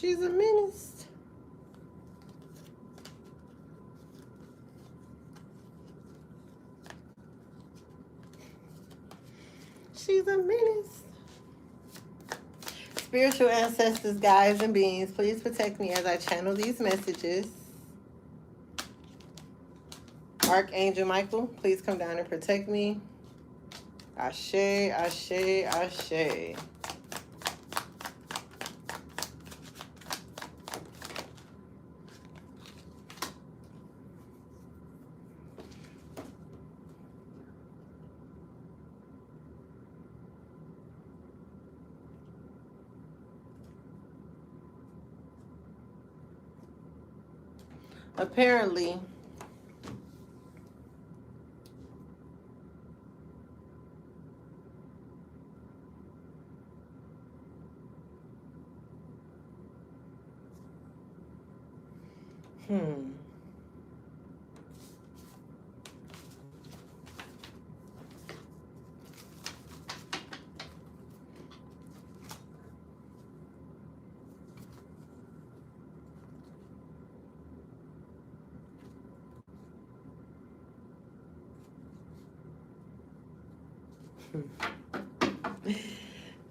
She's a menace. She's a menace. Spiritual ancestors, guides, and beings, please protect me as I channel these messages. Archangel Michael, please come down and protect me. Ashe, ashe, ashe. Apparently,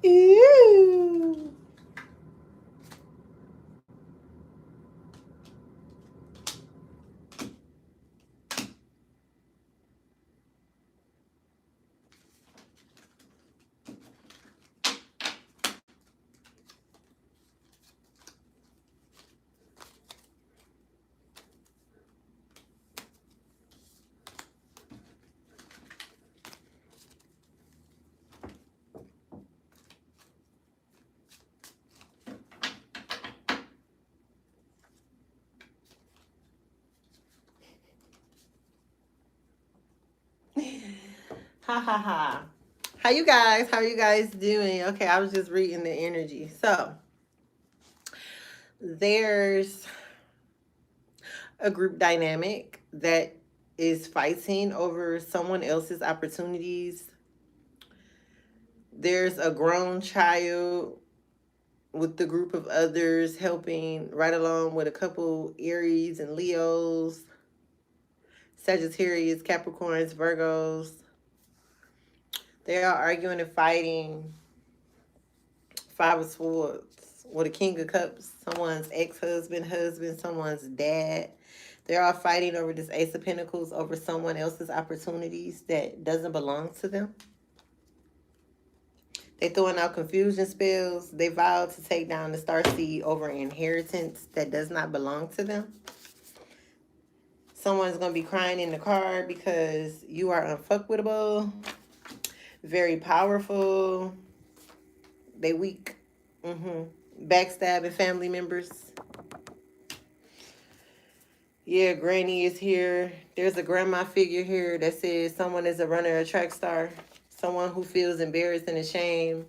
ew. Ha ha ha. How you guys? How are you guys doing? Okay, I was just reading the energy. So, there's a group dynamic that is fighting over someone else's opportunities. There's a grown child with the group of others helping right along with a couple Aries and Leos, Sagittarius, Capricorns, Virgos. They are arguing and fighting. Five of Swords with a King of Cups, someone's ex-husband, husband, someone's dad. They're all fighting over this Ace of Pentacles, over someone else's opportunities that doesn't belong to them. They throwing out confusion spells. They vowed to take down the starseed over inheritance that does not belong to them. Someone's going to be crying in the car because you are unfuckwittable. Very powerful. They weak. Backstabbing family members. Yeah, Granny is here. There's a grandma figure here that says someone is a runner, a track star. Someone who feels embarrassed and ashamed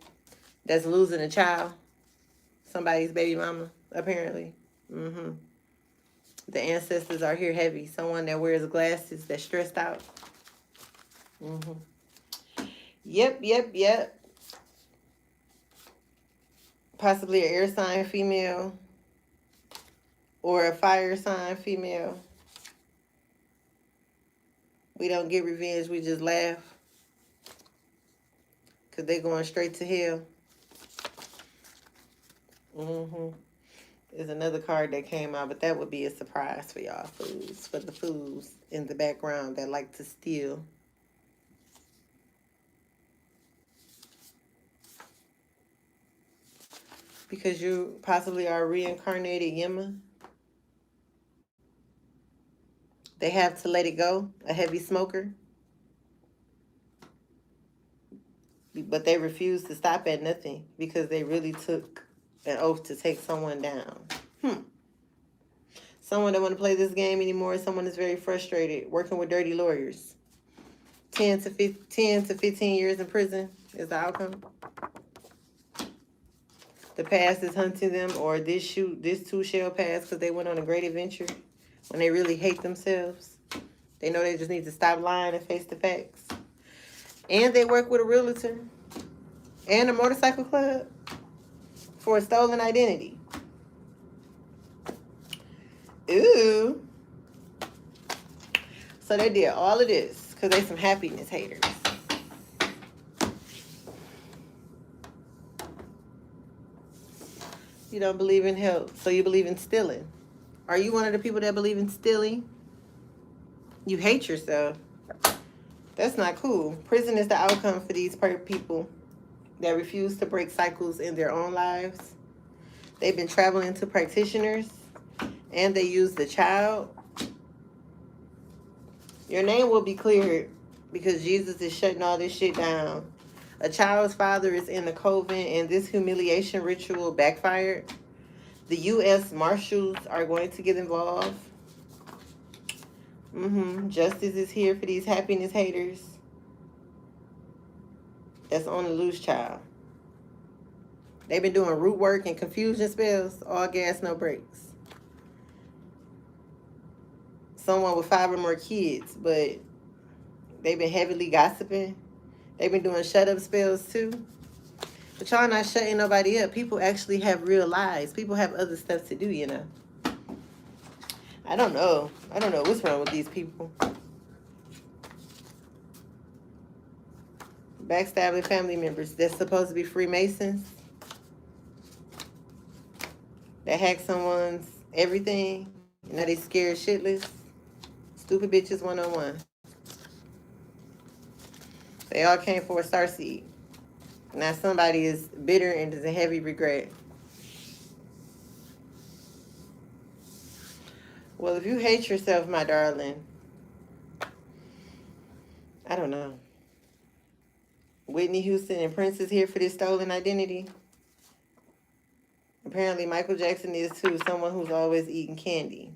that's losing a child. Somebody's baby mama, apparently. The ancestors are here heavy. Someone that wears glasses that's stressed out. Yep. Possibly an air sign female or a fire sign female. We don't get revenge, we just laugh. Because they're going straight to hell. There's another card that came out, but that would be a surprise for y'all fools. For the fools in the background that like to steal. Because you possibly are a reincarnated Yema. They have to let it go, a heavy smoker. But they refuse to stop at nothing because they really took an oath to take someone down. Someone that want to play this game anymore. Someone that's very frustrated, working with dirty lawyers. 10 to 15 years in prison is the outcome. The past is hunting them, or this too shall pass because they went on a great adventure when they really hate themselves. They know they just need to stop lying and face the facts. And they work with a realtor and a motorcycle club for a stolen identity. Ooh. So they did all of this because they some happiness haters. You don't believe in health, so you believe in stealing. Are you one of the people that believe in stealing? You hate yourself. That's not cool. Prison is the outcome for these people that refuse to break cycles in their own lives. They've been traveling to practitioners, and they use the child. Your name will be cleared because Jesus is shutting all this shit down. A child's father is in the coven, and this humiliation ritual backfired. The U.S. Marshals are going to get involved. Justice is here for these happiness haters. That's on the loose, child. They've been doing root work and confusion spells, all gas, no brakes. Someone with 5 or more kids, but they've been heavily gossiping. They've been doing shut up spells too. But y'all not shutting nobody up. People actually have real lives. People have other stuff to do, you know. I don't know. I don't know what's wrong with these people. Backstabbing family members that's supposed to be Freemasons. That hack someone's everything. Now they scared shitless. Stupid bitches 101. They all came for a starseed. Now somebody is bitter and is a heavy regret. Well, if you hate yourself, my darling, I don't know. Whitney Houston and Prince is here for this stolen identity. Apparently Michael Jackson is too, someone who's always eating candy.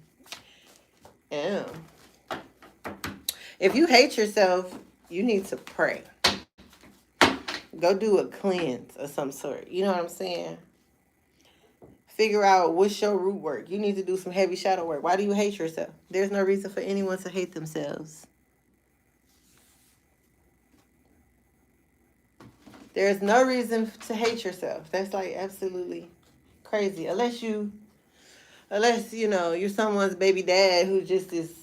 Yeah. If you hate yourself, you need to pray. Go do a cleanse of some sort. You know what I'm saying? Figure out what's your root work. You need to do some heavy shadow work. Why do you hate yourself? There's no reason for anyone to hate themselves. There's no reason to hate yourself. That's like absolutely crazy. Unless you know, you're someone's baby dad who just is,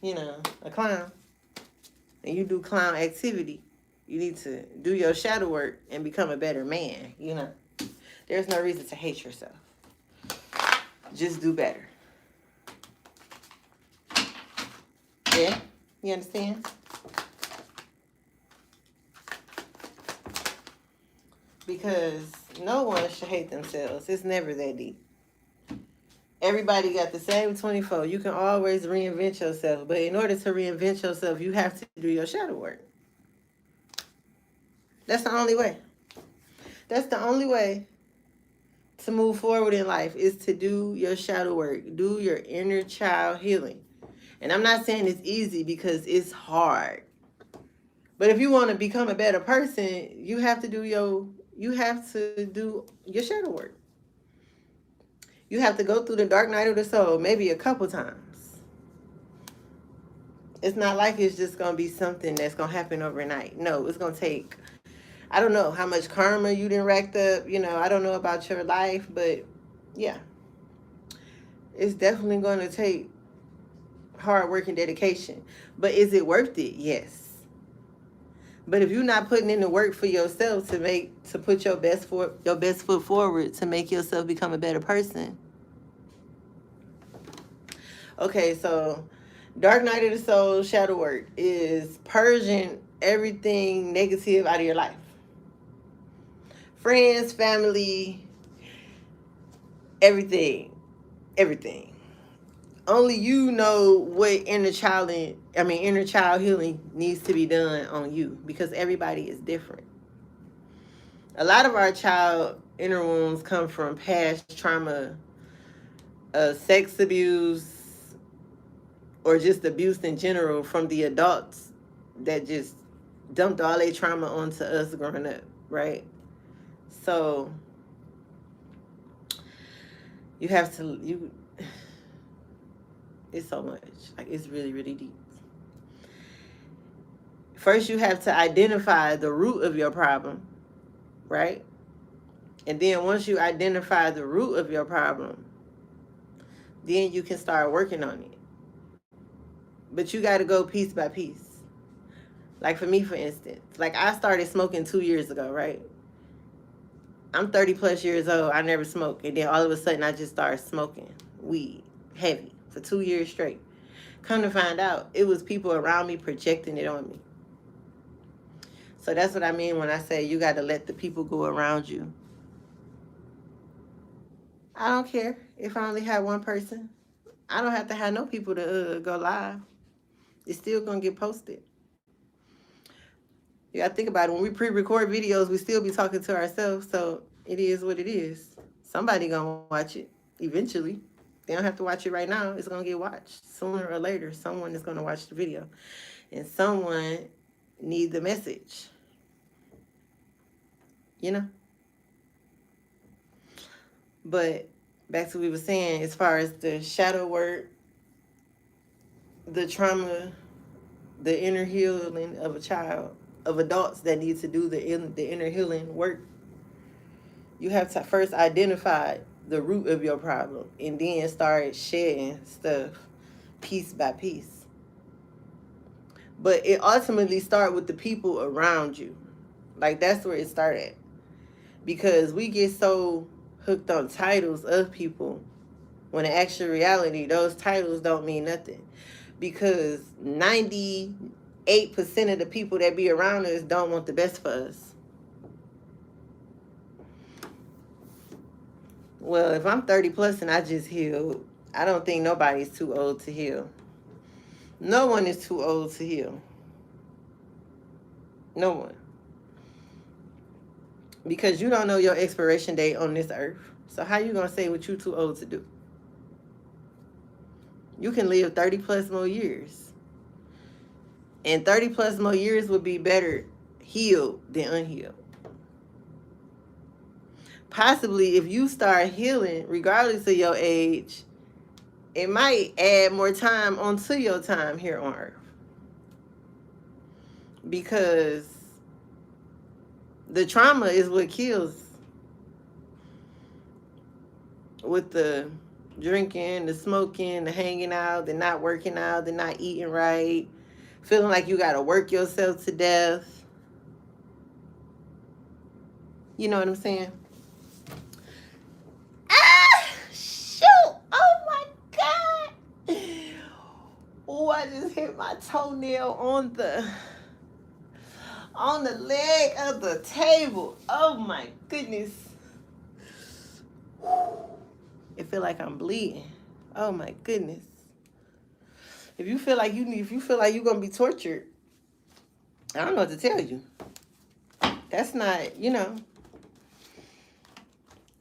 you know, a clown. And you do clown activity. You need to do your shadow work and become a better man, you know. There's no reason to hate yourself. Just do better. Yeah? You understand? Because no one should hate themselves. It's never that deep. Everybody got the same 24. You can always reinvent yourself. But in order to reinvent yourself, you have to do your shadow work. That's the only way. That's the only way to move forward in life is to do your shadow work. Do your inner child healing. And I'm not saying it's easy because it's hard. But if you want to become a better person, you have to do your shadow work. You have to go through the dark night of the soul maybe a couple times. It's not like it's just going to be something that's going to happen overnight. No, it's going to take, I don't know how much karma you done racked up. You know, I don't know about your life, but yeah. It's definitely going to take hard work and dedication. But is it worth it? Yes. But if you're not putting in the work for yourself to put your best foot forward to make yourself become a better person. Okay, so Dark Night of the Soul shadow work is purging everything negative out of your life. Friends, family, everything. Only you know what inner child healing needs to be done on you because everybody is different. A lot of our child inner wounds come from past trauma, sex abuse, or just abuse in general from the adults that just dumped all their trauma onto us growing up, right? So it's so much. Like, it's really, really deep. First, you have to identify the root of your problem, right? And then once you identify the root of your problem, then you can start working on it. But you got to go piece by piece. Like for me, for instance, like I started smoking 2 years ago, right? I'm 30 plus years old. I never smoked. And then all of a sudden, I just started smoking weed heavy for 2 years straight. Come to find out, it was people around me projecting it on me. So that's what I mean when I say you got to let the people go around you. I don't care if I only have one person. I don't have to have no people to go live. It's still going to get posted. You got to think about it. When we pre-record videos, we still be talking to ourselves. So it is what it is. Somebody going to watch it eventually. They don't have to watch it right now. It's going to get watched. Sooner or later, someone is going to watch the video. And someone needs the message. You know? But back to what we were saying, as far as the shadow work, the trauma, the inner healing of a child, of adults that need to do the inner healing work, you have to first identify the root of your problem and then start shedding stuff piece by piece. But it ultimately starts with the people around you. Like that's where it started. Because we get so hooked on titles of people when in actual reality, those titles don't mean nothing. Because 98% of the people that be around us don't want the best for us. Well, if I'm 30 plus and I just healed, I don't think nobody's too old to heal. No one is too old to heal. No one. Because you don't know your expiration date on this earth. So how you going to say what you too old to do? You can live 30 plus more years. And 30 plus more years would be better healed than unhealed. Possibly if you start healing, regardless of your age, it might add more time onto your time here on earth. Because the trauma is what kills. With the drinking, the smoking, the hanging out, the not working out, the not eating right, feeling like you got to work yourself to death. You know what I'm saying? Ah, shoot! Oh my God! Oh, I just hit my toenail on the leg of the table. Oh my goodness! It feel like I'm bleeding. Oh my goodness! If you feel like you're gonna be tortured, I don't know what to tell you. That's not,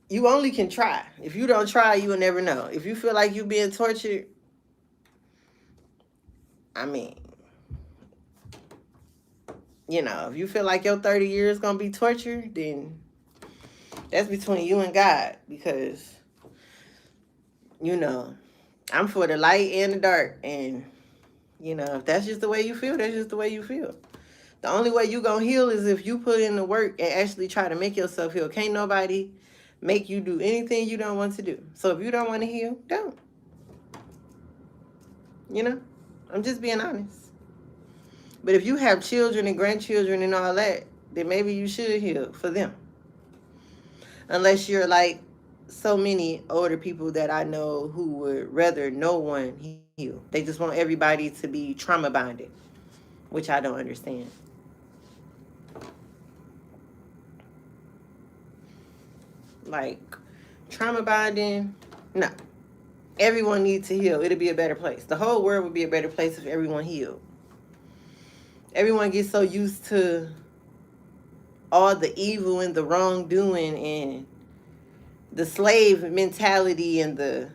you only can try. If you don't try, you will never know. If you feel like you're being tortured, I mean, if you feel like your 30 years gonna be tortured, then that's between you and God. Because, I'm for the light and the dark. And, if that's just the way you feel, that's just the way you feel. The only way you gonna heal is if you put in the work and actually try to make yourself heal. Can't nobody make you do anything you don't want to do. So if you don't want to heal, don't. I'm just being honest. But if you have children and grandchildren and all that, then maybe you should heal for them. Unless you're like so many older people that I know who would rather no one heal. They just want everybody to be trauma bonded, which I don't understand. Like, trauma bonding, no. Everyone needs to heal. It'll be a better place. The whole world would be a better place if everyone healed. Everyone gets so used to all the evil and the wrongdoing and the slave mentality and the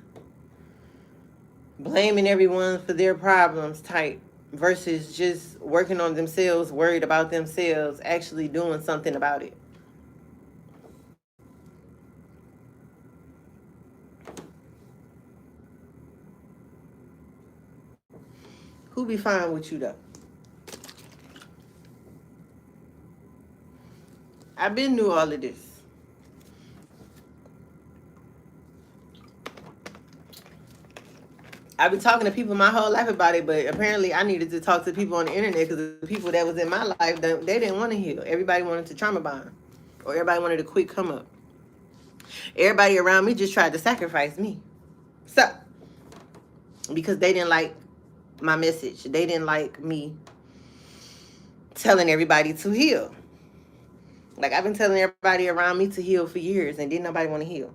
blaming everyone for their problems type versus just working on themselves, worried about themselves, actually doing something about it. Who be fine with you though? I've been through all of this. I've been talking to people my whole life about it, but apparently I needed to talk to people on the internet because the people that was in my life, they didn't want to heal. Everybody wanted to trauma bond, or everybody wanted a quick come up. Everybody around me just tried to sacrifice me. So, because they didn't like my message. They didn't like me telling everybody to heal. Like, I've been telling everybody around me to heal for years, and didn't nobody want to heal.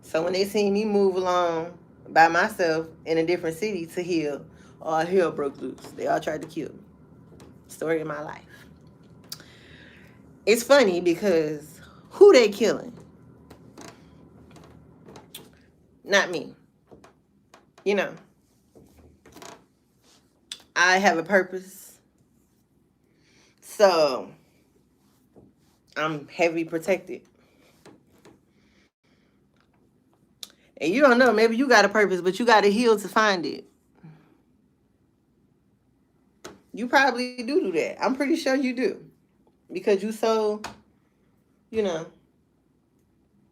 So when they seen me move along by myself in a different city to heal, all hell broke loose. They all tried to kill me. Story of my life. It's funny because who they killing? Not me. You know, I have a purpose. So I'm heavy protected. And you don't know, maybe you got a purpose, but you got to heal to find it. You probably do that. I'm pretty sure you do. Because you so, you know,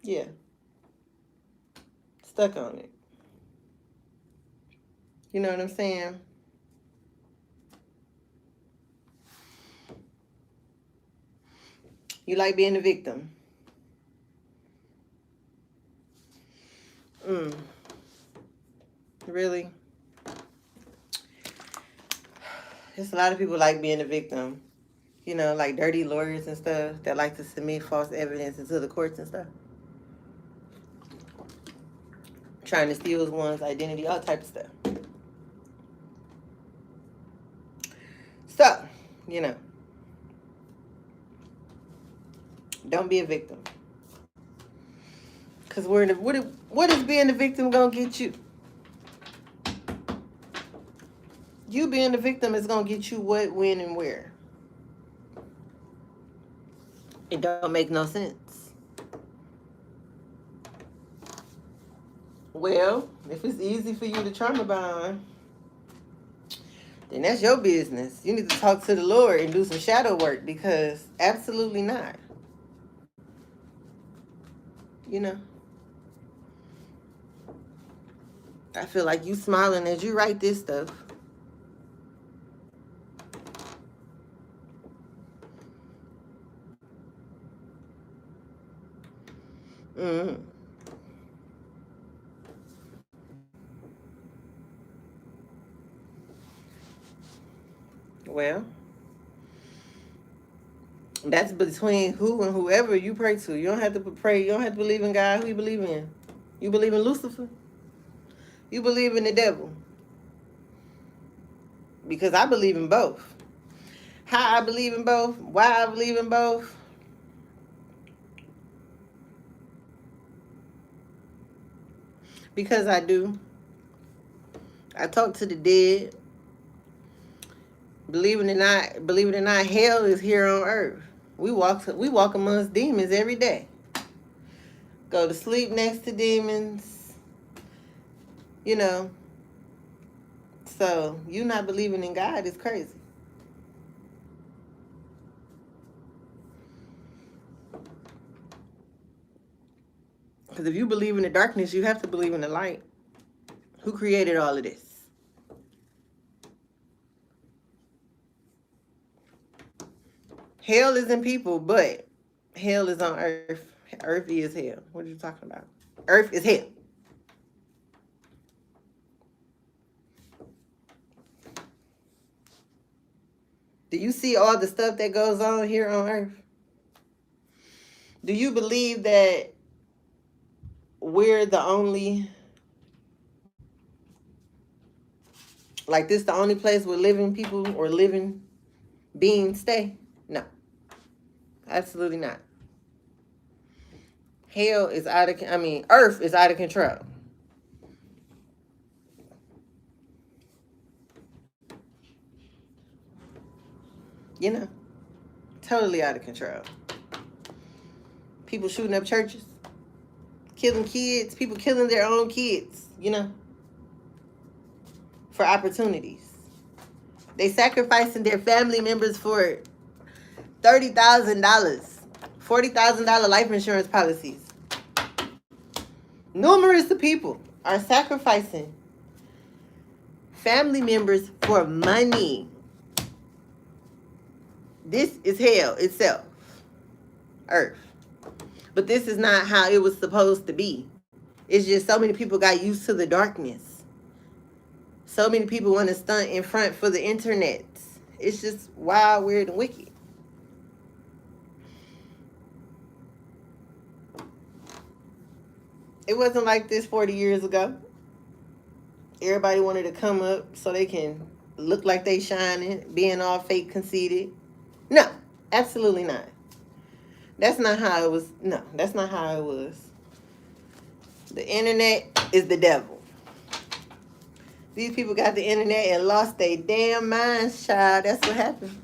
yeah, stuck on it. You know what I'm saying? You like being a victim. Really? There's a lot of people like being a victim. You know, like dirty lawyers and stuff that like to submit false evidence into the courts and stuff. Trying to steal one's identity, all type of stuff. So, you know, don't be a victim. Because what is being a victim going to get you? You being the victim is going to get you what, when, and where. It don't make no sense. Well, if it's easy for you to trauma bond, then that's your business. You need to talk to the Lord and do some shadow work, because absolutely not. You know? I feel like you smiling as you write this stuff. Mm-hmm. Well, that's between who and whoever you pray to. You don't have to pray. You don't have to believe in God. Who you believe in? You believe in Lucifer? You believe in the devil? Because I believe in both. How I believe in both? Why I believe in both? Because I do. I talk to the dead. Believe it or not, hell is here on earth. We walk amongst demons every day. Go to sleep next to demons. You know. So you not believing in God is crazy. Because if you believe in the darkness, you have to believe in the light. Who created all of this? Hell is in people, but hell is on earth. Earth is hell. What are you talking about? Earth is hell. Do you see all the stuff that goes on here on earth? Do you believe that we're the only, like this the only place where living people or living beings stay? No. Absolutely not. Hell is Earth is out of control. You know, totally out of control. People shooting up churches, killing kids, people killing their own kids, you know, for opportunities. They sacrificing their family members for $30,000, $40,000 life insurance policies. Numerous of people are sacrificing family members for money. This is hell itself, earth. But this is not how it was supposed to be. It's just so many people got used to the darkness. So many people want to stunt in front for the internet. It's just wild, weird, and wicked. It wasn't like this 40 years ago. Everybody wanted to come up so they can look like they shining, being all fake conceited. No, absolutely not. That's not how it was. No, that's not how it was. The internet is the devil. These people got the internet and lost their damn minds, child. That's what happened.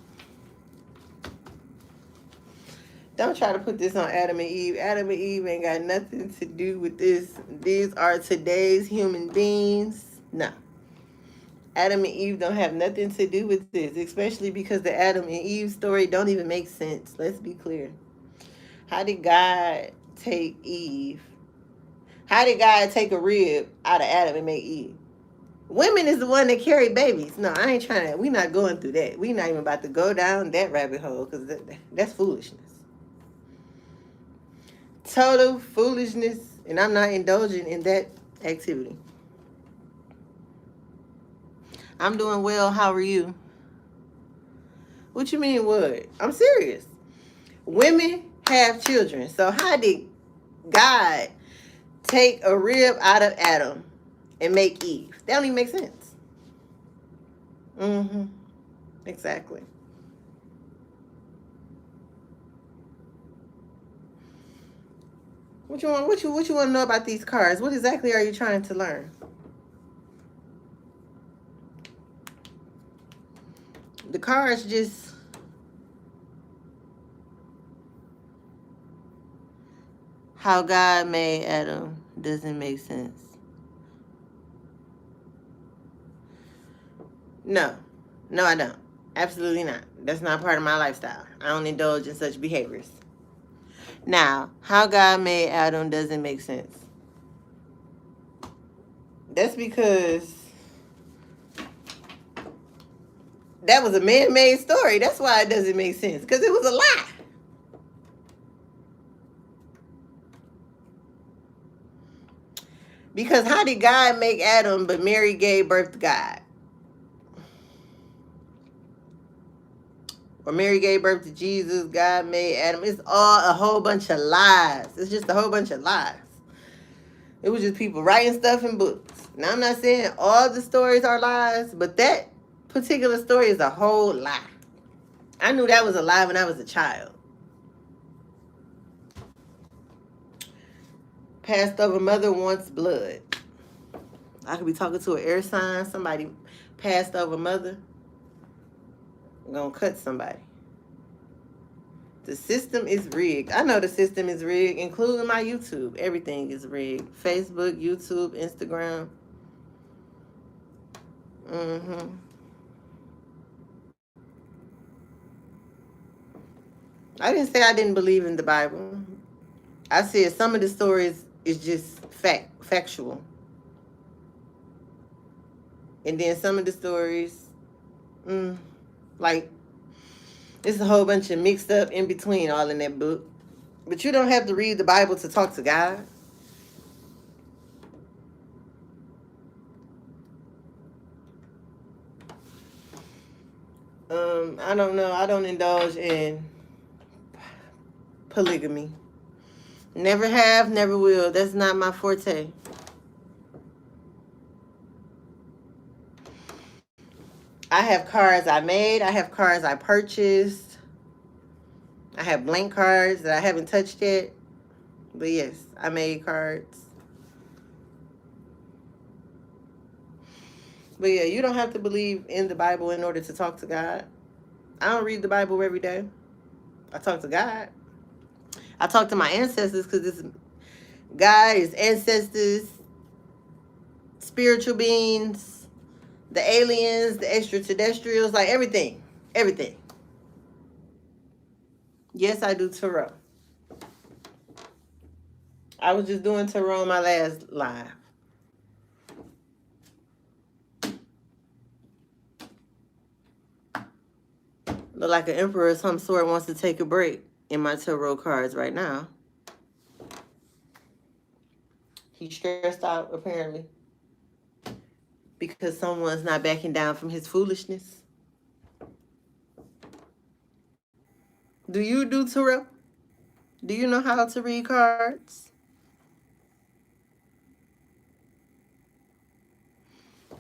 Don't try to put this on Adam and Eve. Adam and Eve ain't got nothing to do with this. These are today's human beings. No. Adam and Eve don't have nothing to do with this, especially because the Adam and Eve story don't even make sense. Let's be clear. How did God take Eve? How did God take a rib out of Adam and make Eve? Women is the one that carry babies. No, I ain't trying to. We not going through that. We not even about to go down that rabbit hole because that's foolishness. Total foolishness, and I'm not indulging in that activity. I'm doing well. How are you? What you mean what? I'm serious. Women have children. So how did God take a rib out of Adam and make Eve? That don't even make sense. Mm-hmm. Exactly. What you want? What you want to know about these cards? What exactly are you trying to learn? The cards just how God made Adam doesn't make sense. No, I don't. Absolutely not. That's not part of my lifestyle. I don't indulge in such behaviors. Now, how God made Adam doesn't make sense. That's because that was a man-made story. That's why it doesn't make sense. Because it was a lie. Because how did God make Adam but Mary gave birth to God? Or Mary gave birth to Jesus, God made Adam. It's all a whole bunch of lies. It's just a whole bunch of lies. It was just people writing stuff in books. Now, I'm not saying all the stories are lies, but that particular story is a whole lie. I knew that was a lie when I was a child. Passed over mother wants blood. I could be talking to an air sign. Somebody passed over mother. I'm going to cut somebody. The system is rigged. I know the system is rigged, including my YouTube. Everything is rigged. Facebook, YouTube, Instagram. I didn't say I didn't believe in the Bible. I said some of the stories is just factual. And then some of the stories, like, it's a whole bunch of mixed up in between all in that book. But you don't have to read the Bible to talk to God. I don't know. I don't indulge in polygamy. Never have, never will. That's not my forte. I have cards I made. I have cards I purchased. I have blank cards that I haven't touched yet. But yes, I made cards. But yeah, you don't have to believe in the Bible in order to talk to God. I don't read the Bible every day. I talk to God. I talk to my ancestors because it's God, his ancestors, spiritual beings, the aliens, the extraterrestrials, like everything. Everything. Yes, I do tarot. I was just doing tarot on my last live. Look like an emperor of some sort wants to take a break in my tarot cards right now. He's stressed out, apparently, because someone's not backing down from his foolishness. Do you do tarot? Do you know how to read cards?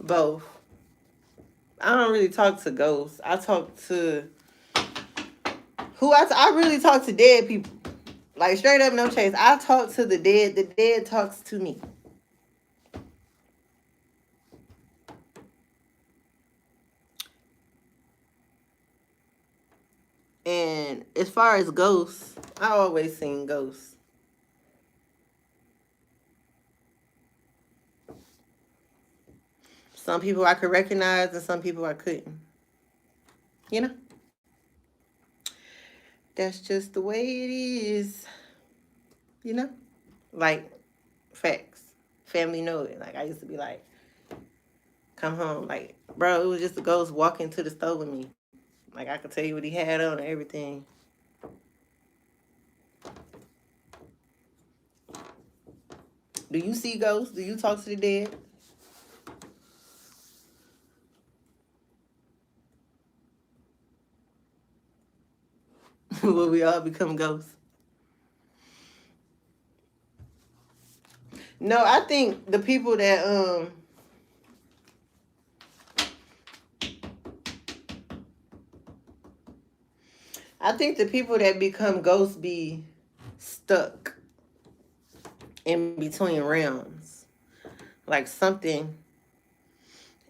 Both. I don't really talk to ghosts. I talk to I really talk to dead people. Like, straight up, no chase. I talk to the dead. The dead talks to me. And as far as ghosts, I always seen ghosts. Some people I could recognize and some people I couldn't. You know? That's just the way it is. You know? Like, facts. Family know it. Like, I used to be like, come home. Like, bro, it was just a ghost walking to the store with me. Like, I could tell you what he had on and everything. Do you see ghosts? Do you talk to the dead? Will we all become ghosts? No, I think the people that I think the people that become ghosts be stuck in between realms. Like, something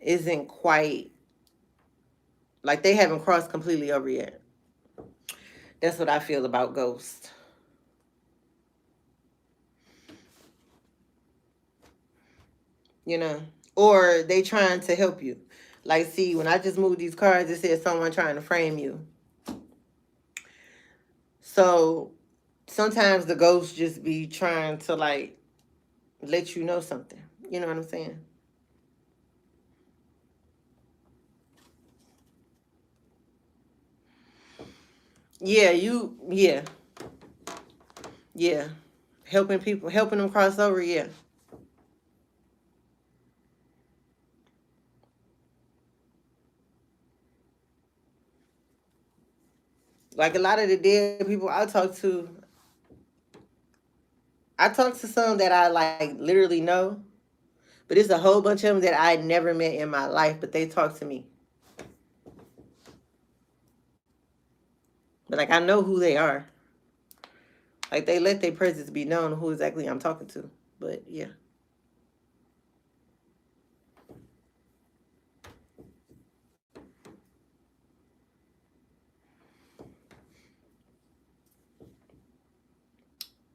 isn't quite, like, they haven't crossed completely over yet. That's what I feel about ghosts. You know? Or they trying to help you. Like, see, when I just moved these cards, it said someone trying to frame you. So sometimes the ghosts just be trying to, like, let you know something. You know what I'm saying? Yeah, yeah. Helping people, helping them cross over, yeah. Like, a lot of the dead people I talk to some that I, like, literally know, but it's a whole bunch of them that I never met in my life, but they talk to me. But, like, I know who they are. Like, they let their presence be known who exactly I'm talking to. But, yeah.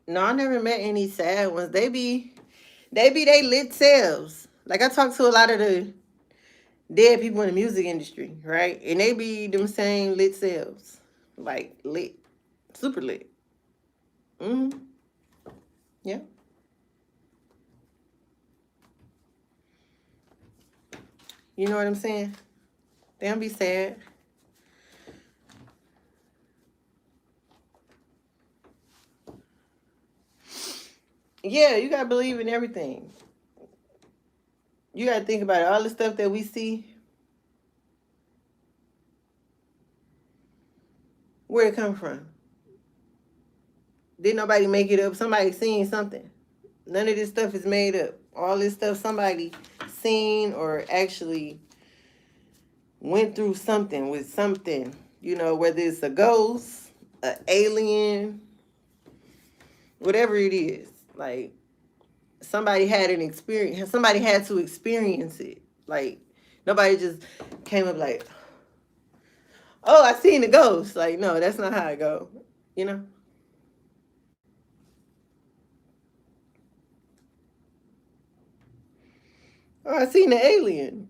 No, I never met any sad ones. They be they lit selves. Like, I talk to a lot of the dead people in the music industry, right? And they be them same lit selves. Like, lit. Super lit. Mm-hmm. Yeah. You know what I'm saying? They don't be sad. Yeah, you gotta believe in everything. You gotta think about it. All the stuff that we see, where it come from? Did nobody make it up? Somebody seen something. None of this stuff is made up. All this stuff somebody seen or actually went through something with something. You know, whether it's a ghost, an alien, whatever it is. Like, somebody had an experience. Somebody had to experience it. Like, nobody just came up like, oh, I seen a ghost. Like, no, that's not how I go. You know? Oh, I seen an alien.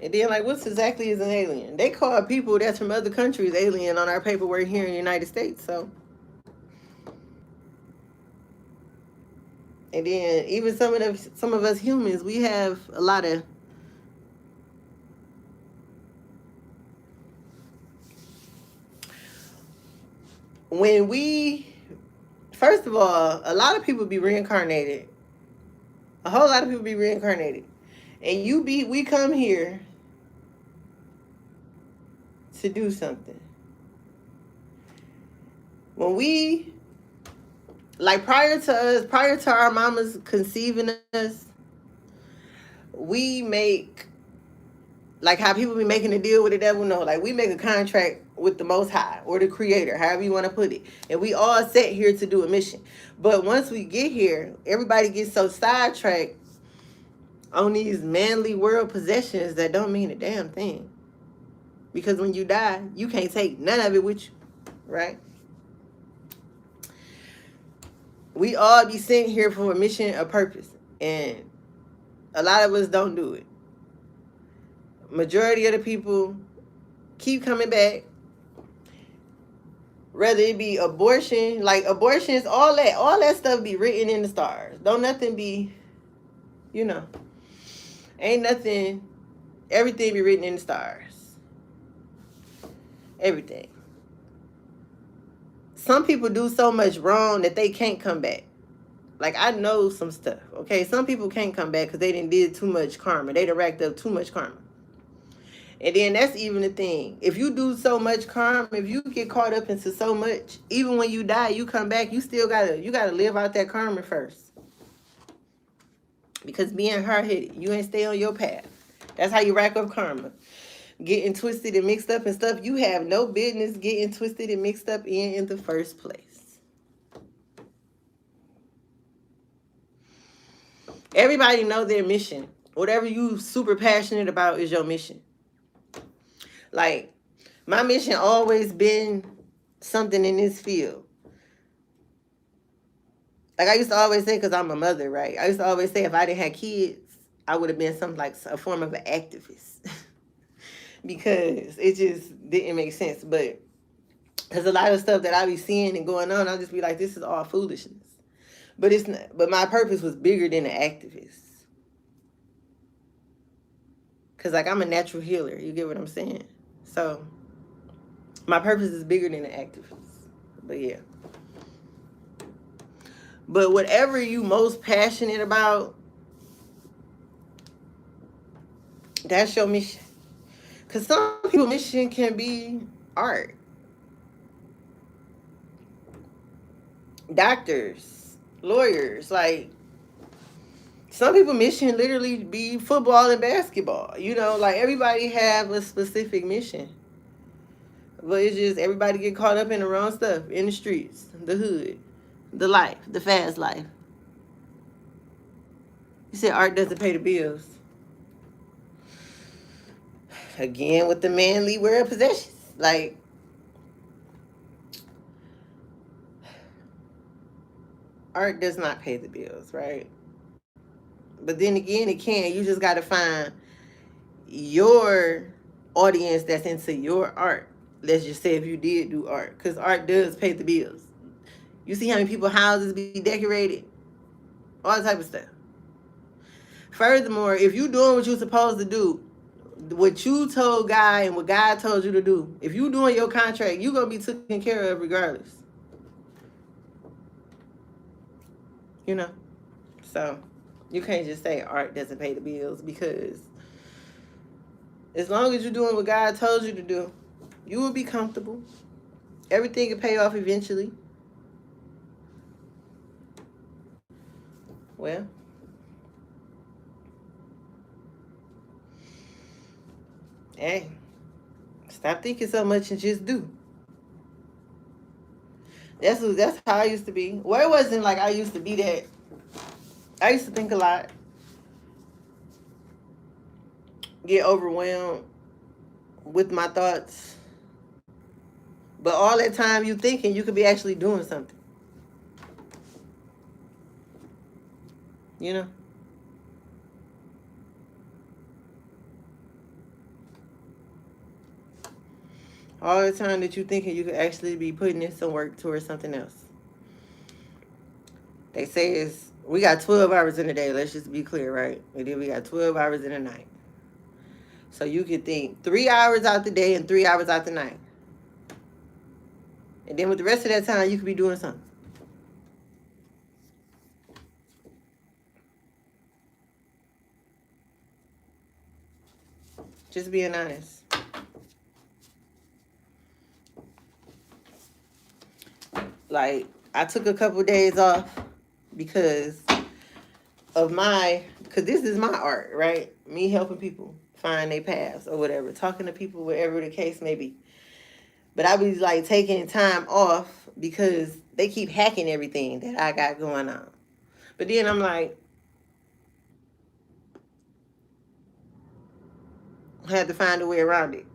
And then, like, what's exactly is an alien? They call people that's from other countries alien on our paperwork here in the United States. So, and then even some of us humans, we have a lot of when we, first of all, a lot of people be reincarnated. A whole lot of people be reincarnated. And we come here to do something. When we, like prior to our mamas conceiving us, we make, like how people be making a deal with the devil, no, like we make a contract with the Most High or the Creator, however you want to put it, and we all set here to do a mission. But once we get here, everybody gets so sidetracked on these manly world possessions that don't mean a damn thing. Because when you die, you can't take none of it with you, right? We all be sent here for a mission, a purpose, and a lot of us don't do it. Majority of the people keep coming back, whether it be abortion, like abortions, all that stuff be written in the stars. Don't nothing be, ain't nothing, everything be written in the stars. Everything. Some people do so much wrong that they can't come back. Like, I know some stuff, okay? Some people can't come back because they did too much karma. They done racked up too much karma. And then that's even the thing. If you do so much karma, if you get caught up into so much, even when you die, you come back, you still gotta live out that karma first. Because being hard-headed, you ain't stay on your path. That's how you rack up karma. Getting twisted and mixed up and stuff you have no business getting twisted and mixed up in the first place. Everybody know their mission. Whatever you super passionate about is your mission. Like, my mission always been something in this field. Like I used to always say, because I'm a mother, right? I used to always say if I didn't have kids, I would have been something like a form of an activist. Because it just didn't make sense. But there's a lot of stuff that I be seeing and going on, I'll just be like, this is all foolishness. But it's not, but my purpose was bigger than an activist. Because, like, I'm a natural healer. You get what I'm saying? So, my purpose is bigger than an activist. But, yeah. But whatever you most passionate about, that's your mission. Because some people's mission can be art. Doctors, lawyers, like, some people's mission literally be football and basketball. Like, everybody have a specific mission. But it's just everybody get caught up in the wrong stuff. In the streets, the hood, the life, the fast life. You said art doesn't pay the bills. Again, with the manly world possessions. Like, art does not pay the bills, right? But then again, it can. You just got to find your audience that's into your art. Let's just say if you did do art. Because art does pay the bills. You see how many people's houses be decorated? All type of stuff. Furthermore, if you doing what you're supposed to do, what you told God and what God told you to do, if you doing your contract, you're going to be taken care of regardless. So you can't just say art doesn't pay the bills, because as long as you're doing what God told you to do, you will be comfortable. Everything will pay off eventually. Well, hey, stop thinking so much and just do. That's how I used to be. Well, it wasn't like I used to be that. I used to think a lot, get overwhelmed with my thoughts. But all that time you thinking, you could be actually doing something. All the time that you thinking, you could actually be putting in some work towards something else. They say we got 12 hours in a day. Let's just be clear, right? And then we got 12 hours in a night. So you could think 3 hours out the day and 3 hours out the night. And then with the rest of that time, you could be doing something. Just being honest. Like, I took a couple days off because this is my art, right? Me helping people find their paths or whatever, talking to people, whatever the case may be. But I be like taking time off because they keep hacking everything that I got going on. But then I'm like, I had to find a way around it.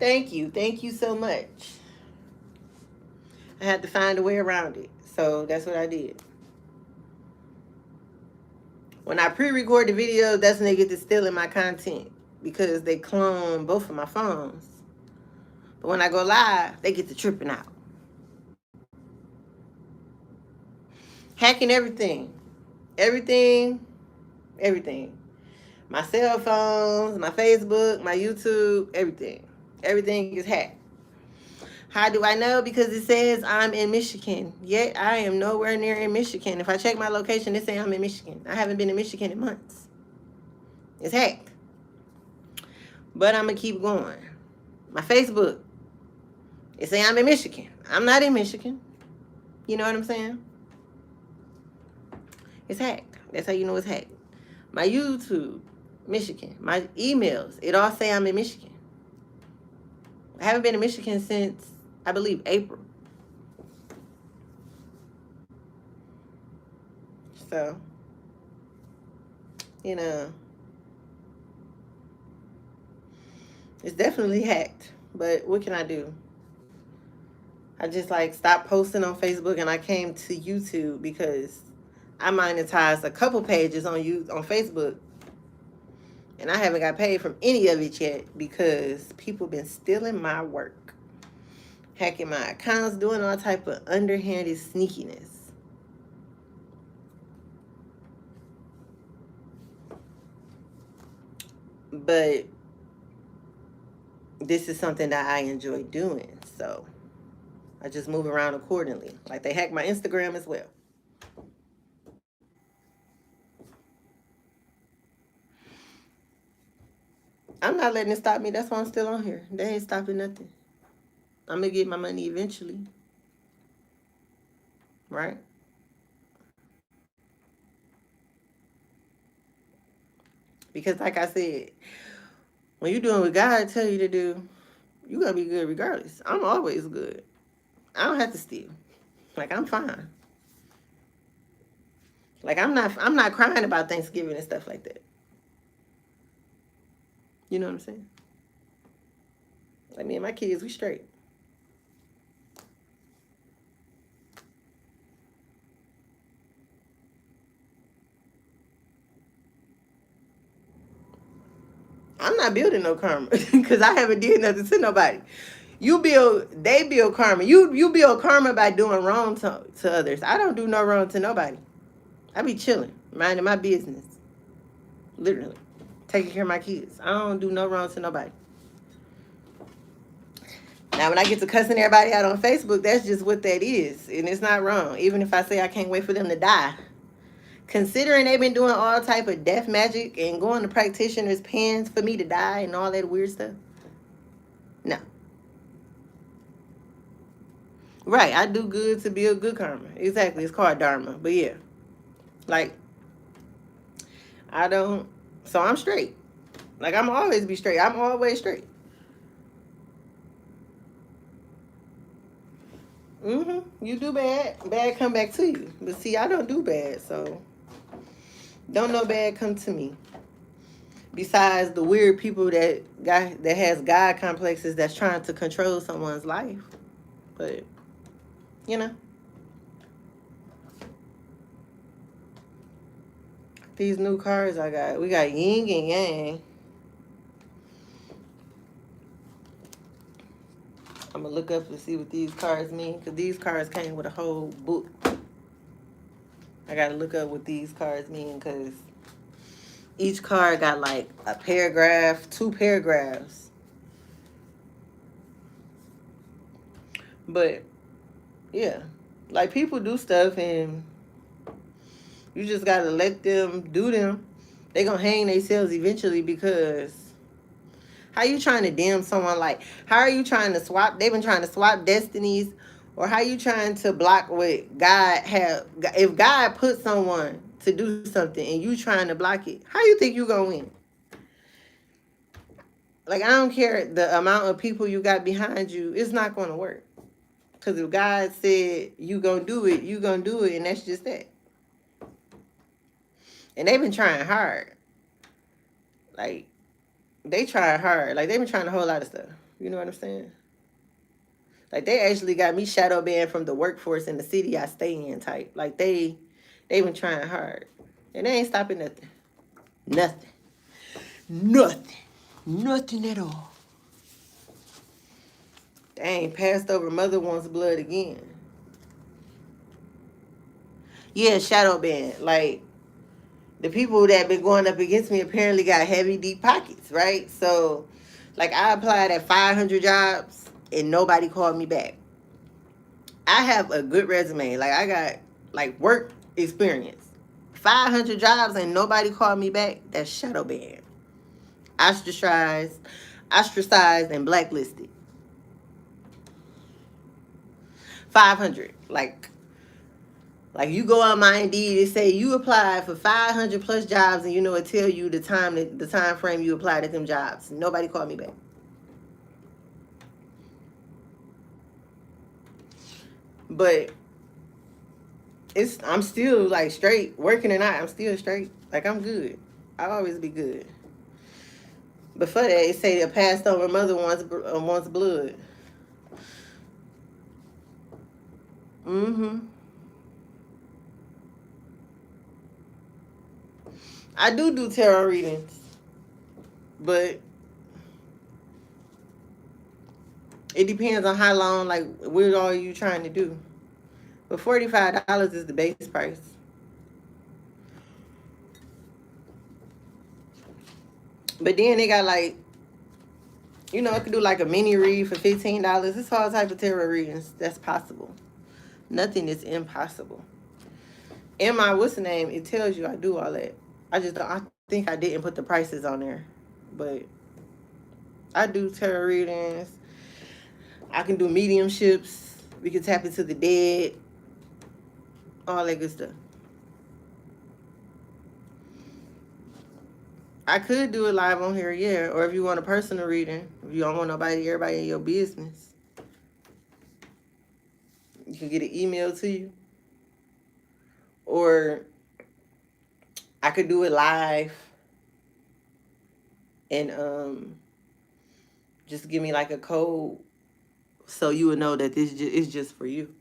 Thank you. Thank you so much. I had to find a way around it. So that's what I did. When I pre-record the video, that's when they get to stealing my content because they clone both of my phones. But when I go live, they get to tripping out. Hacking everything. Everything. My cell phones, my Facebook, my YouTube, everything. Everything is hacked. How do I know? Because it says I'm in Michigan. Yet I am nowhere near in Michigan. If I check my location, it says I'm in Michigan. I haven't been in Michigan in months. It's hacked. But I'm going to keep going. My Facebook, it says I'm in Michigan. I'm not in Michigan. You know what I'm saying? It's hacked. That's how you know it's hacked. My YouTube, Michigan. My emails, it all say I'm in Michigan. I haven't been in Michigan since, I believe, April. So, you know, it's definitely hacked. But what can I do? I just like stopped posting on Facebook and I came to YouTube because I monetized a couple pages on Facebook. And I haven't got paid from any of it yet because people been stealing my work, hacking my accounts, doing all type of underhanded sneakiness. But this is something that I enjoy doing, so I just move around accordingly. Like they hacked my Instagram as well. I'm not letting it stop me. That's why I'm still on here. They ain't stopping nothing. I'm going to get my money eventually. Right? Because like I said, when you're doing what God tell you to do, you're going to be good regardless. I'm always good. I don't have to steal. Like, I'm fine. Like, I'm not crying about Thanksgiving and stuff like that. You know what I'm saying? Like, me and my kids, we straight. I'm not building no karma because I haven't did nothing to nobody. They build karma. You build karma by doing wrong to others. I don't do no wrong to nobody. I be chilling, minding my business. Literally. Taking care of my kids. I don't do no wrong to nobody. Now, when I get to cussing everybody out on Facebook, that's just what that is. And it's not wrong. Even if I say I can't wait for them to die. Considering they've been doing all type of death magic and going to practitioners' pens for me to die and all that weird stuff. No. Right, I do good to build good karma. Exactly, it's called dharma. But yeah, like, I don't, so I'm straight. Like, I'm always be straight. I'm always straight. You do bad, bad come back to you. But see, I don't do bad, so don't no bad come to me. Besides the weird people that has God complexes that's trying to control someone's life. But, you know. These new cards I got. We got yin and yang. I'm going to look up and see what these cards mean. Because these cards came with a whole book. I got to look up what these cards mean. Because Each card got like a paragraph, 2 paragraphs. But yeah, like people do stuff and you just gotta let them do them. They gonna hang themselves eventually because how you trying to dim someone? Like, how are you trying to swap? They've been trying to swap destinies, or how you trying to block what God have? If God put someone to do something and you trying to block it, how you think you gonna win? Like, I don't care the amount of people you got behind you. It's not gonna work. Cause if God said you gonna do it, you gonna do it, and that's just that. And they've been trying hard. Like, they try hard. Like, they've been trying a whole lot of stuff. You know what I'm saying? Like, they actually got me shadow banned from the workforce in the city I stay in type. Like, they been trying hard. And they ain't stopping nothing. Nothing. Nothing. Nothing at all. They ain't passed over mother wants blood again. Yeah, shadow banned. Like, the people that been going up against me apparently got heavy, deep pockets, right? So, like, I applied at 500 jobs and nobody called me back. I have a good resume. Like, I got, like, work experience. 500 jobs and nobody called me back. That's shadow banned. Ostracized, and blacklisted. 500. Like you go on my Indeed, it say you applied for 500 plus jobs, and you know it tell you the time frame you applied at them jobs. Nobody called me back. But I'm still like straight working or not. I'm still straight. Like I'm good. I'll always be good. Before that, it say a passed over mother wants blood. Mm-hmm. I do tarot readings, but it depends on how long, like, what are you trying to do. But $45 is the base price. But then they got like, you know, I could do like a mini read for $15. It's all type of tarot readings that's possible. Nothing is impossible. In my what's the name, it tells you I do all that. I think I didn't put the prices on there, but I do tarot readings. I can do mediumships. We can tap into the dead. All that good stuff. I could do it live on here, yeah. Or if you want a personal reading, if you don't want everybody in your business, you can get an email to you. Or I could do it live and just give me like a code so you would know that this is just for you.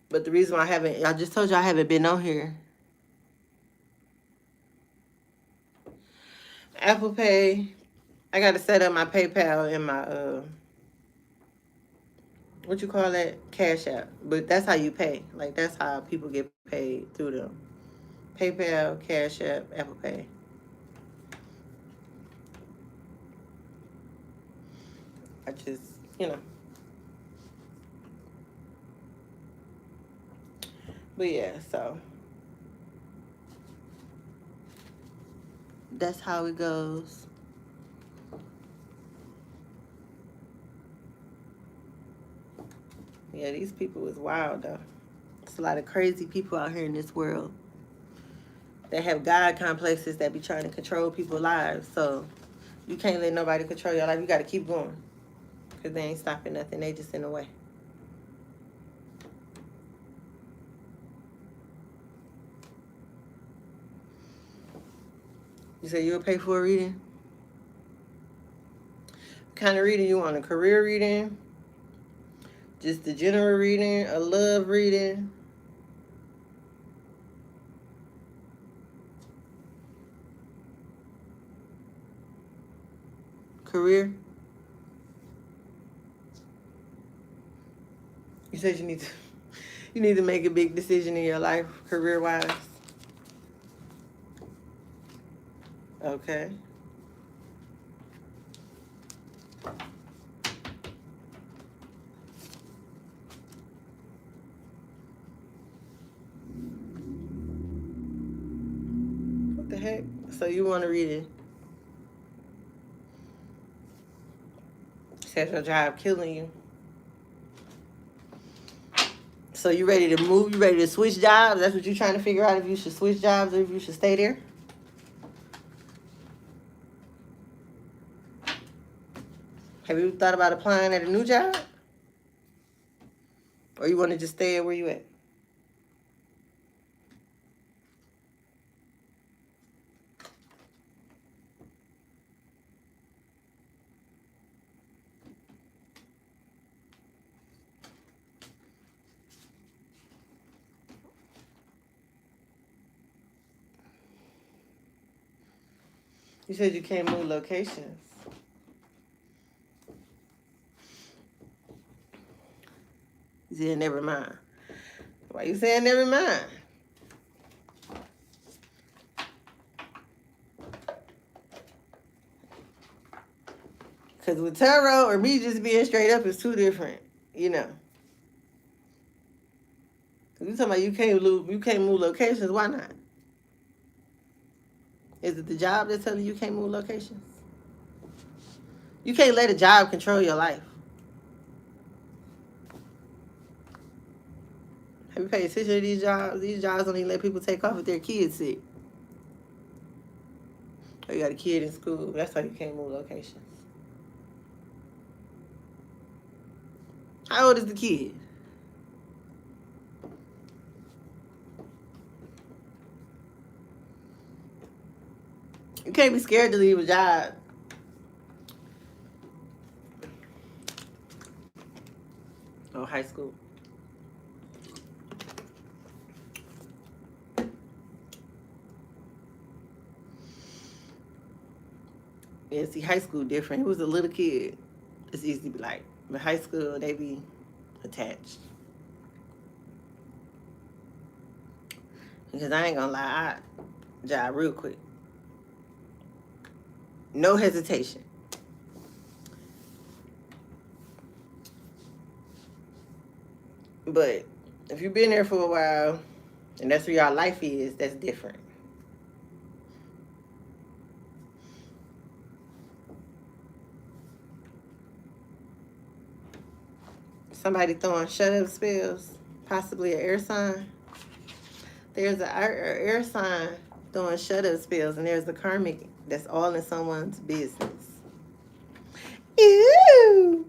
But the reason why I just told you I haven't been on here. Apple Pay, I got to set up my PayPal and my, what you call that? Cash App. But that's how you pay. Like, that's how people get paid through them. PayPal, Cash App, Apple Pay. I just, you know. But yeah, so that's how it goes. Yeah, these people is wild though. There's a lot of crazy people out here in this world that have God complexes that be trying to control people's lives. So you can't let nobody control your life. You got to keep going because they ain't stopping nothing. They just in the way. You say you'll pay for a reading? What kind of reading you want? A career reading? Just a general reading? A love reading? Career? You said you need to make a big decision in your life, career-wise. Okay. What the heck? So you want to read it? Says your job killing you. So you ready to move? You ready to switch jobs? That's what you're trying to figure out, if you should switch jobs or if you should stay there? Have you thought about applying at a new job? Or you want to just stay where you at? You said you can't move locations. You said never mind. Why you saying never mind? Because with tarot or me just being straight up is two different, you know. You talking about you can't move locations, why not? Is it the job that's telling you can't move locations? You can't let a job control your life. Have you paid attention to these jobs? These jobs don't even let people take off if their kid's sick. Or you got a kid in school. That's why you can't move locations. How old is the kid? You can't be scared to leave a job. Oh, high school. Yeah, see, high school different. It was a little kid. It's easy to be like, but high school, they be attached. Because I ain't gonna lie, I job real quick. No hesitation. But if you've been there for a while, and that's where your life is, that's different. Somebody throwing shut-up spells, possibly an air sign. There's an air sign throwing shut-up spells, and there's the karmic that's all in someone's business. Ew!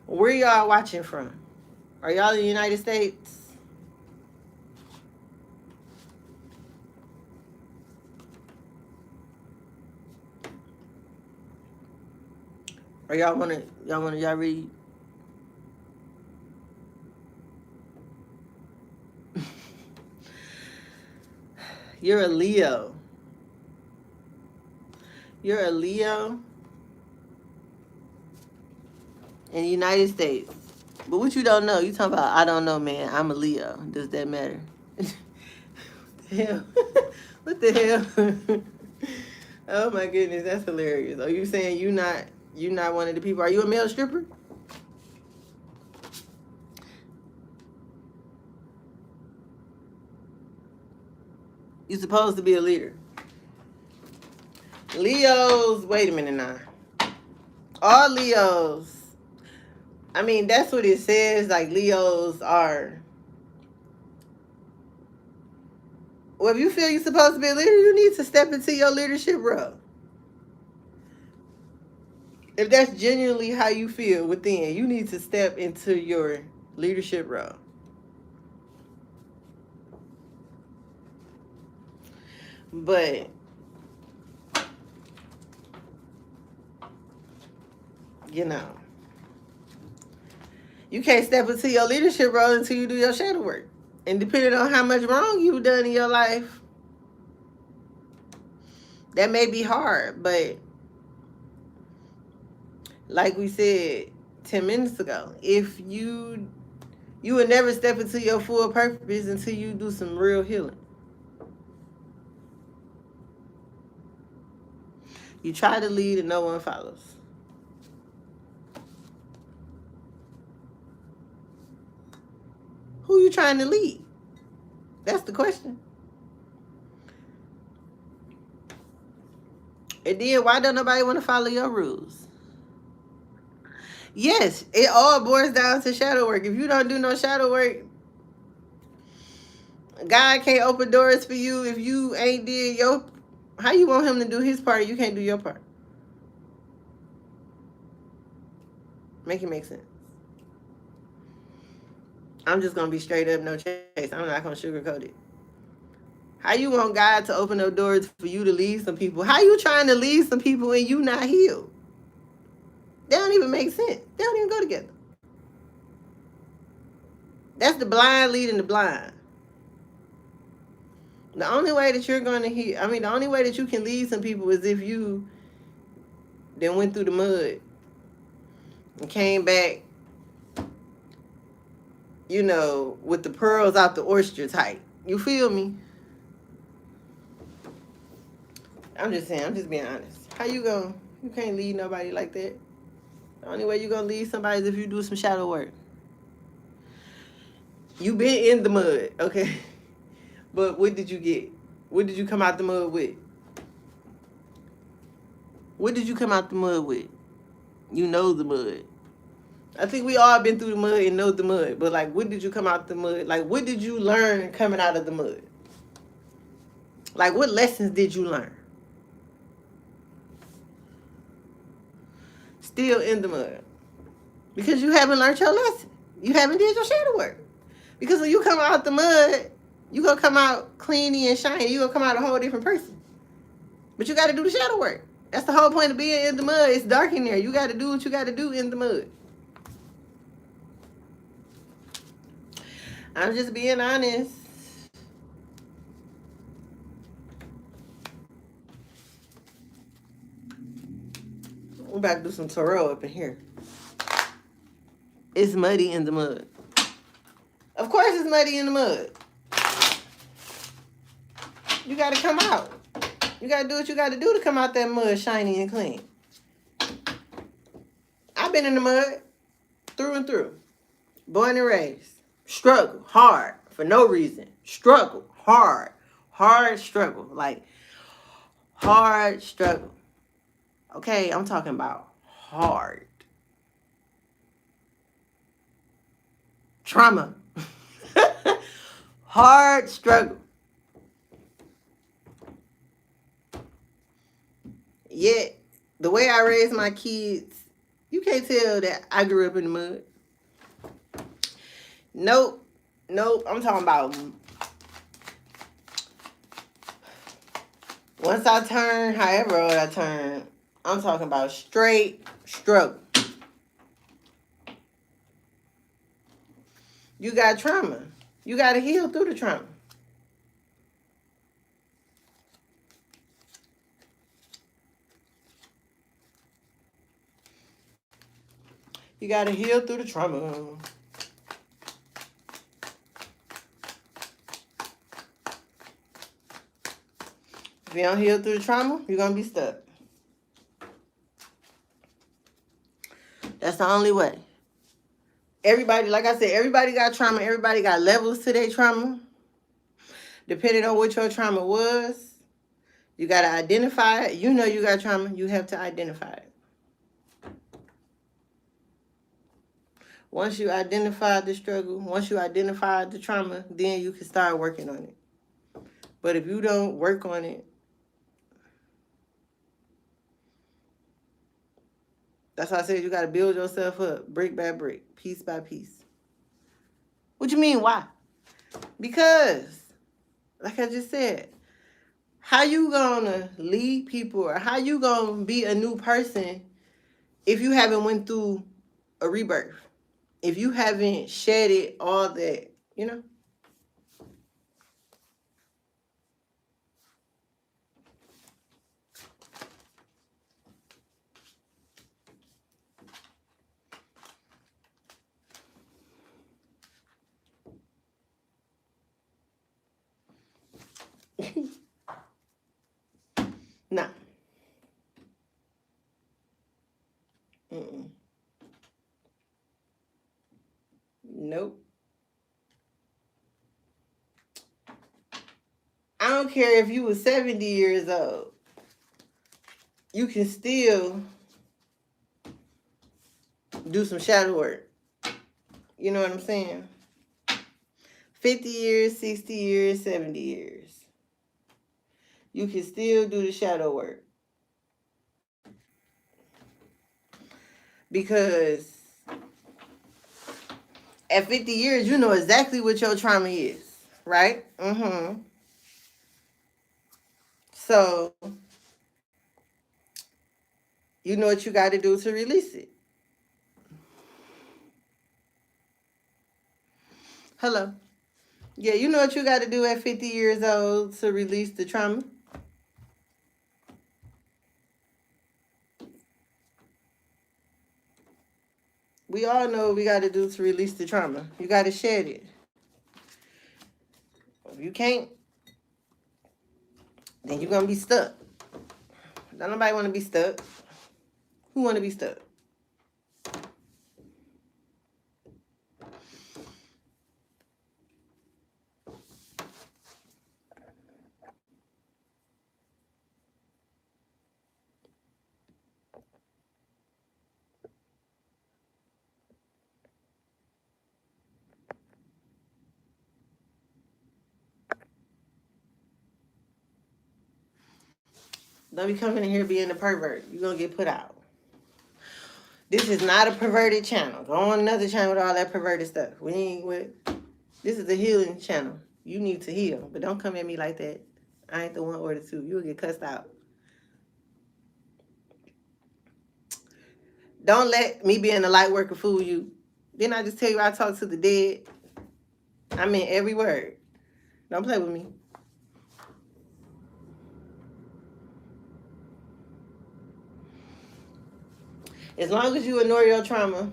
Where y'all watching from? Are y'all in the United States? Or y'all read? You're a Leo. You're a Leo in the United States. But what you don't know, you talking about, I don't know, man. I'm a Leo. Does that matter? What the hell? What the hell? Oh my goodness, that's hilarious. Are you saying you not one of the people? Are you a male stripper? You're supposed to be a leader. Leos, wait a minute now. All Leos, I mean, that's what it says, like Leos are. Well, if you feel you're supposed to be a leader, you need to step into your leadership role. If that's genuinely how you feel within, you need to step into your leadership role. But you know, you can't step into your leadership role until you do your shadow work. And depending on how much wrong you've done in your life, that may be hard. But like we said, 10 minutes ago. If you would never step into your full purpose until you do some real healing. You try to lead and no one follows. Who you trying to lead? That's the question. And then why don't nobody want to follow your rules? Yes, it all boils down to shadow work. If you don't do no shadow work, God can't open doors for you if you ain't did your... How you want him to do his part if you can't do your part? Make it make sense. I'm just going to be straight up, no chase. I'm not going to sugarcoat it. How you want God to open up doors for you to lead some people? How you trying to lead some people and you not healed? They don't even make sense. They don't even go together. That's the blind leading the blind. The only way that you're going to heal, the only way that you can lead some people is if you then went through the mud and came back, with the pearls out the oyster tight. You feel me? I'm just saying, I'm just being honest. How you going? You can't lead nobody like that. The only way you're going to lead somebody is if you do some shadow work. You been in the mud, okay? But what did you get? What did you come out the mud with? What did you come out the mud with? You know the mud. I think we all been through the mud and know the mud. But, like, what did you come out the mud? Like, what did you learn coming out of the mud? Like, what lessons did you learn? Still in the mud. Because you haven't learned your lesson. You haven't did your shadow work. Because when you come out the mud, you going to come out cleany and shiny. You going to come out a whole different person. But you got to do the shadow work. That's the whole point of being in the mud. It's dark in there. You got to do what you got to do in the mud. I'm just being honest. We're about to do some tarot up in here. It's muddy in the mud. Of course it's muddy in the mud. You got to come out. You got to do what you got to do to come out that mud shiny and clean. I've been in the mud through and through. Born and raised. Struggle. Hard. For no reason. Struggle. Hard. Hard struggle. Like, hard struggle. Okay, I'm talking about hard. Trauma. Hard struggle. Yet, the way I raised my kids, you can't tell that I grew up in the mud. Nope. I'm talking about once I turned, however old I turned, I'm talking about straight struggle. You got trauma. You got to heal through the trauma. You got to heal through the trauma. If you don't heal through the trauma, you're going to be stuck. That's the only way. Everybody, like I said, everybody got trauma. Everybody got levels to their trauma. Depending on what your trauma was, you got to identify it. You know you got trauma. You have to identify it. Once you identify the struggle, once you identify the trauma, then you can start working on it. But if you don't work on it, that's why I said you got to build yourself up brick by brick, piece by piece. What you mean, why? Because, like I just said, how you gonna lead people or how you gonna be a new person if you haven't went through a rebirth? If you haven't shedded all that, Mm-mm. Nope. I don't care if you were 70 years old. You can still do some shadow work. You know what I'm saying? 50 years, 60 years, 70 years. You can still do the shadow work. Because at 50 years, you know exactly what your trauma is, right? Mm-hmm. So, you know what you got to do to release it. Hello. Yeah, you know what you got to do at 50 years old to release the trauma? We all know what we got to do to release the trauma. You got to shed it. If you can't, then you're going to be stuck. Don't nobody want to be stuck. Who want to be stuck? Don't be coming in here being a pervert. You're going to get put out. This is not a perverted channel. Go on another channel with all that perverted stuff. We ain't with. This is a healing channel. You need to heal. But don't come at me like that. I ain't the one or the two. You'll get cussed out. Don't let me being a light worker fool you. Didn't I just tell you I talk to the dead? I mean every word. Don't play with me. As long as you ignore your trauma,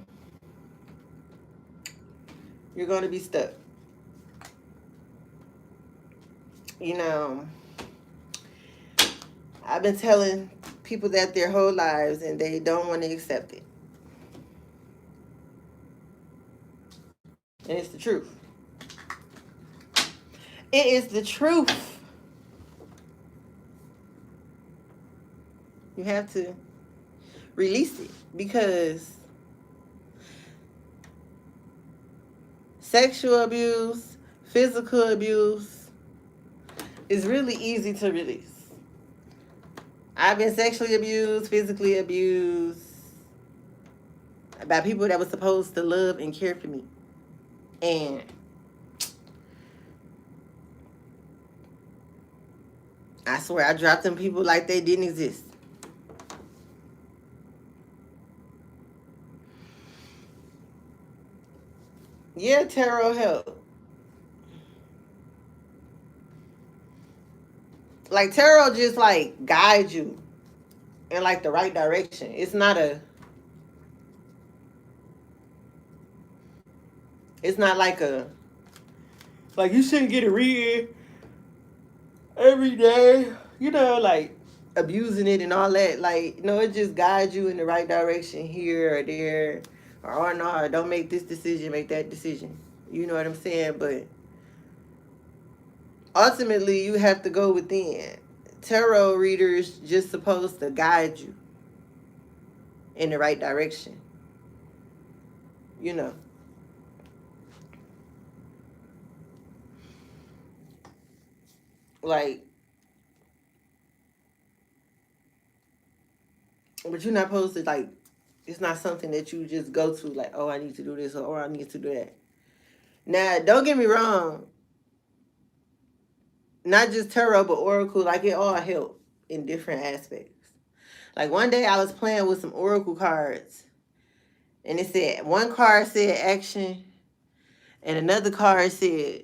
you're going to be stuck. You know, I've been telling people that their whole lives and they don't want to accept it. And it's the truth. It is the truth. You have to release it because sexual abuse, physical abuse is really easy to release. I've been sexually abused, physically abused by people that were supposed to love and care for me. And I swear I dropped them people like they didn't exist. Yeah, tarot help. Like tarot just like guides you in like the right direction. It's not like you shouldn't get a read every day. You know, like abusing it and all that. Like, no, it just guides you in the right direction here or there. Or, oh no, don't make this decision, make that decision. You know what I'm saying? But ultimately, you have to go within. Tarot readers just supposed to guide you in the right direction. You know. Like, but you're not supposed to, like, it's not something that you just go to, like, oh, I need to do this or oh, I need to do that. Now, don't get me wrong. Not just tarot, but oracle, like, it all help in different aspects. Like, one day I was playing with some oracle cards, and it said, one card said action, and another card said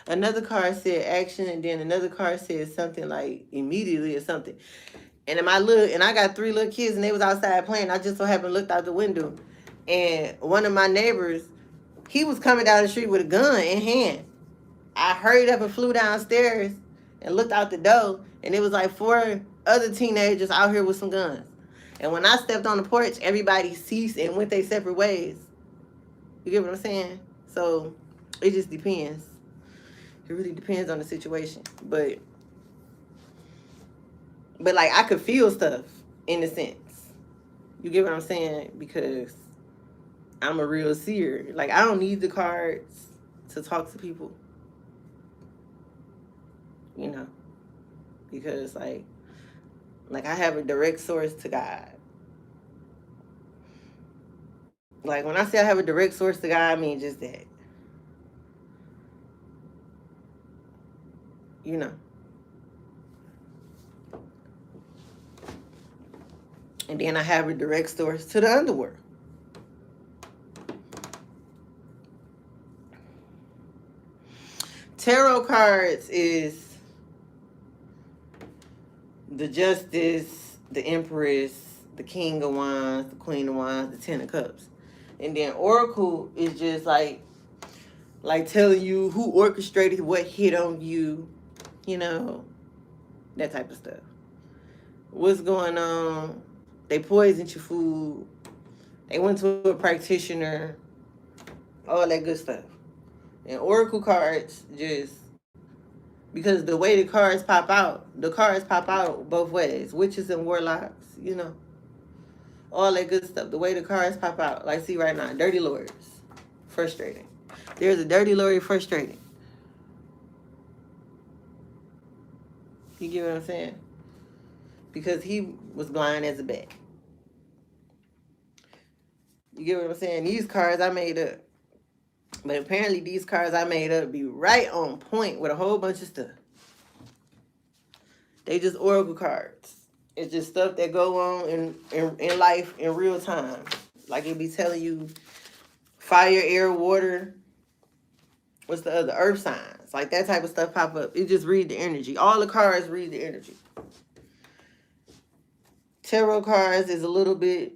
action, and then another card said something like immediately or something. And I got 3 little kids, and they was outside playing. I just so happened to look out the window, and one of my neighbors, he was coming down the street with a gun in hand. I hurried up and flew downstairs and looked out the door, and it was like 4 other teenagers out here with some guns. And when I stepped on the porch, everybody ceased and went their separate ways. You get what I'm saying? So it just depends. It really depends on the situation. But like, I could feel stuff in a sense. You get what I'm saying? Because I'm a real seer. Like, I don't need the cards to talk to people. You know? Because like I have a direct source to God. Like, when I say I have a direct source to God, I mean just that. You know? And then I have a direct source to the underworld. Tarot cards is the Justice, the Empress, the King of Wands, the Queen of Wands, the Ten of Cups. And then Oracle is just like telling you who orchestrated what hit on you, you know, that type of stuff. What's going on? They poisoned your food. They went to a practitioner. All that good stuff. And Oracle cards just, because the way the cards pop out both ways. Witches and warlocks, you know. All that good stuff. The way the cards pop out. Like, see right now, dirty lawyers. Frustrating. There's a dirty lawyer frustrated. You get what I'm saying? Because he was blind as a bat. You get what I'm saying? These cards I made up. But apparently these cards I made up be right on point with a whole bunch of stuff. They just oracle cards. It's just stuff that go on in life in real time. Like, it be telling you fire, air, water. What's the other? Earth signs. Like, that type of stuff pop up. It just read the energy. All the cards read the energy. Tarot cards is a little bit,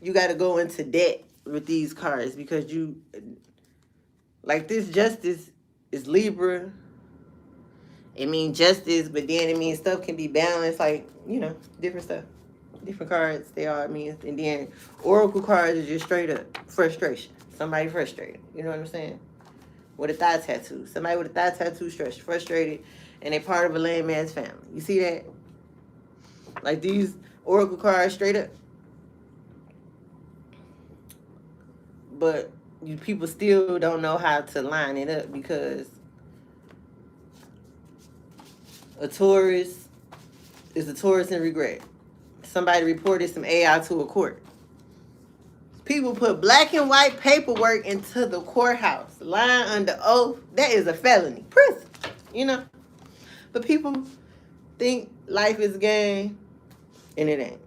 you got to go into debt with these cards because you, like, this Justice is Libra. It means justice, but then it means stuff can be balanced, like, you know, different stuff. Different cards, they all mean. And then Oracle cards is just straight up frustration. Somebody frustrated. You know what I'm saying? With a thigh tattoo. Somebody with a thigh tattoo frustrated, and they part of a lame man's family. You see that? Like, these Oracle cards straight up. But you people still don't know how to line it up because a Taurus is a Taurus in regret. Somebody reported some AI to a court. People put black and white paperwork into the courthouse, lying under oath. That is a felony. Prison, you know? But people think life is a game, and it ain't.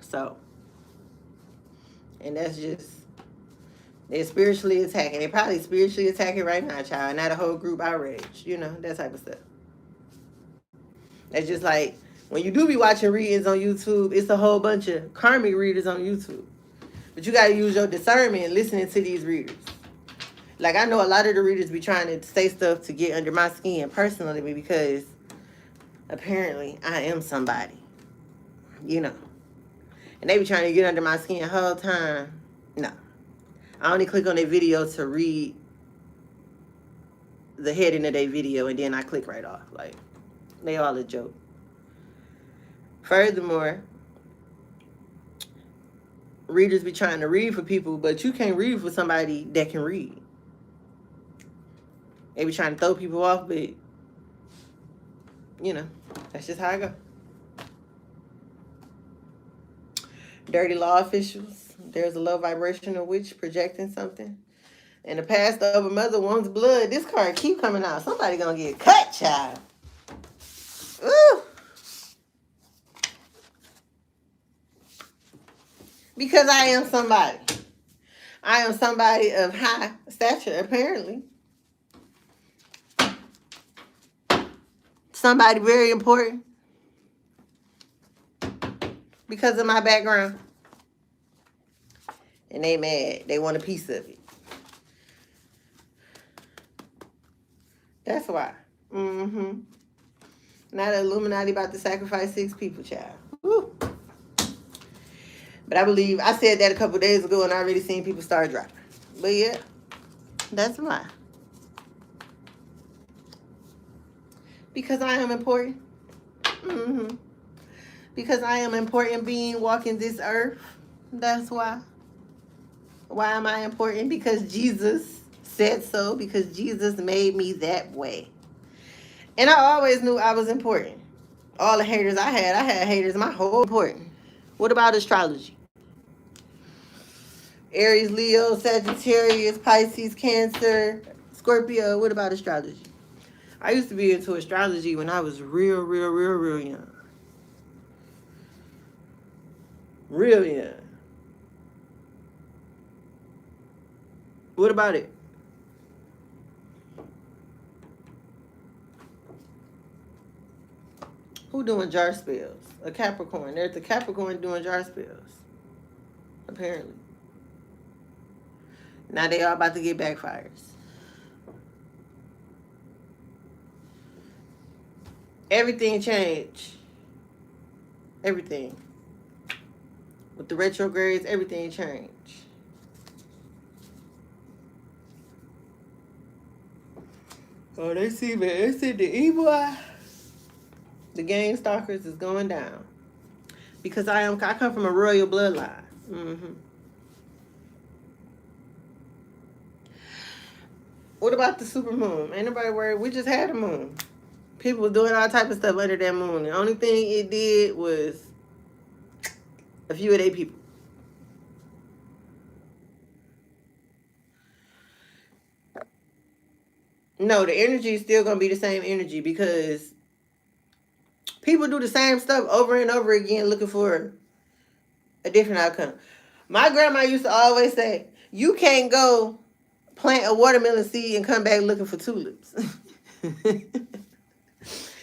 So, and that's just, they're spiritually attacking. They're probably spiritually attacking right now, child. Not a whole group outrage, you know, that type of stuff. That's just like, when you do be watching readings on YouTube, it's a whole bunch of karmic readers on YouTube. But you got to use your discernment listening to these readers. Like, I know a lot of the readers be trying to say stuff to get under my skin personally because apparently I am somebody, you know. And they be trying to get under my skin the whole time. No. I only click on their video to read the heading of their video, and then I click right off. Like, they all a joke. Furthermore, readers be trying to read for people, but you can't read for somebody that can read. They be trying to throw people off, but, you know, that's just how I go. Dirty law officials. There's a low vibrational witch projecting something. And the pastor of a mother wants blood. This card keep coming out. Somebody gonna get cut, child. Ooh. Because I am somebody. I am somebody of high stature, apparently. Somebody very important. Because of my background. And they mad. They want a piece of it. That's why. Mm-hmm. Now the Illuminati about to sacrifice 6 people, child. Woo. But I believe, I said that a couple days ago and I already seen people start dropping. But yeah, that's why. Because I am important. Mm-hmm. Because I am important being walking this earth. That's why. Why am I important? Because Jesus said so. Because Jesus made me that way. And I always knew I was important. All the haters I had haters my whole important. What about astrology? Aries, Leo, Sagittarius, Pisces, Cancer, Scorpio. What about astrology? I used to be into astrology when I was real young. Real young. What about it? Who doing jar spells? A Capricorn. There's a Capricorn doing jar spells. Apparently. Now they all about to get backfires. Everything changed. Everything. With the retrogrades, everything changed. Oh, they see me. They see the evil eye. The gang stalkers is going down. Because I come from a royal bloodline. Mm-hmm. What about the super moon? Ain't nobody worried. We just had a moon. People were doing all type of stuff under that moon. The only thing it did was a few of their people. No, the energy is still going to be the same energy because people do the same stuff over and over again looking for a different outcome. My grandma used to always say, you can't go plant a watermelon seed and come back looking for tulips.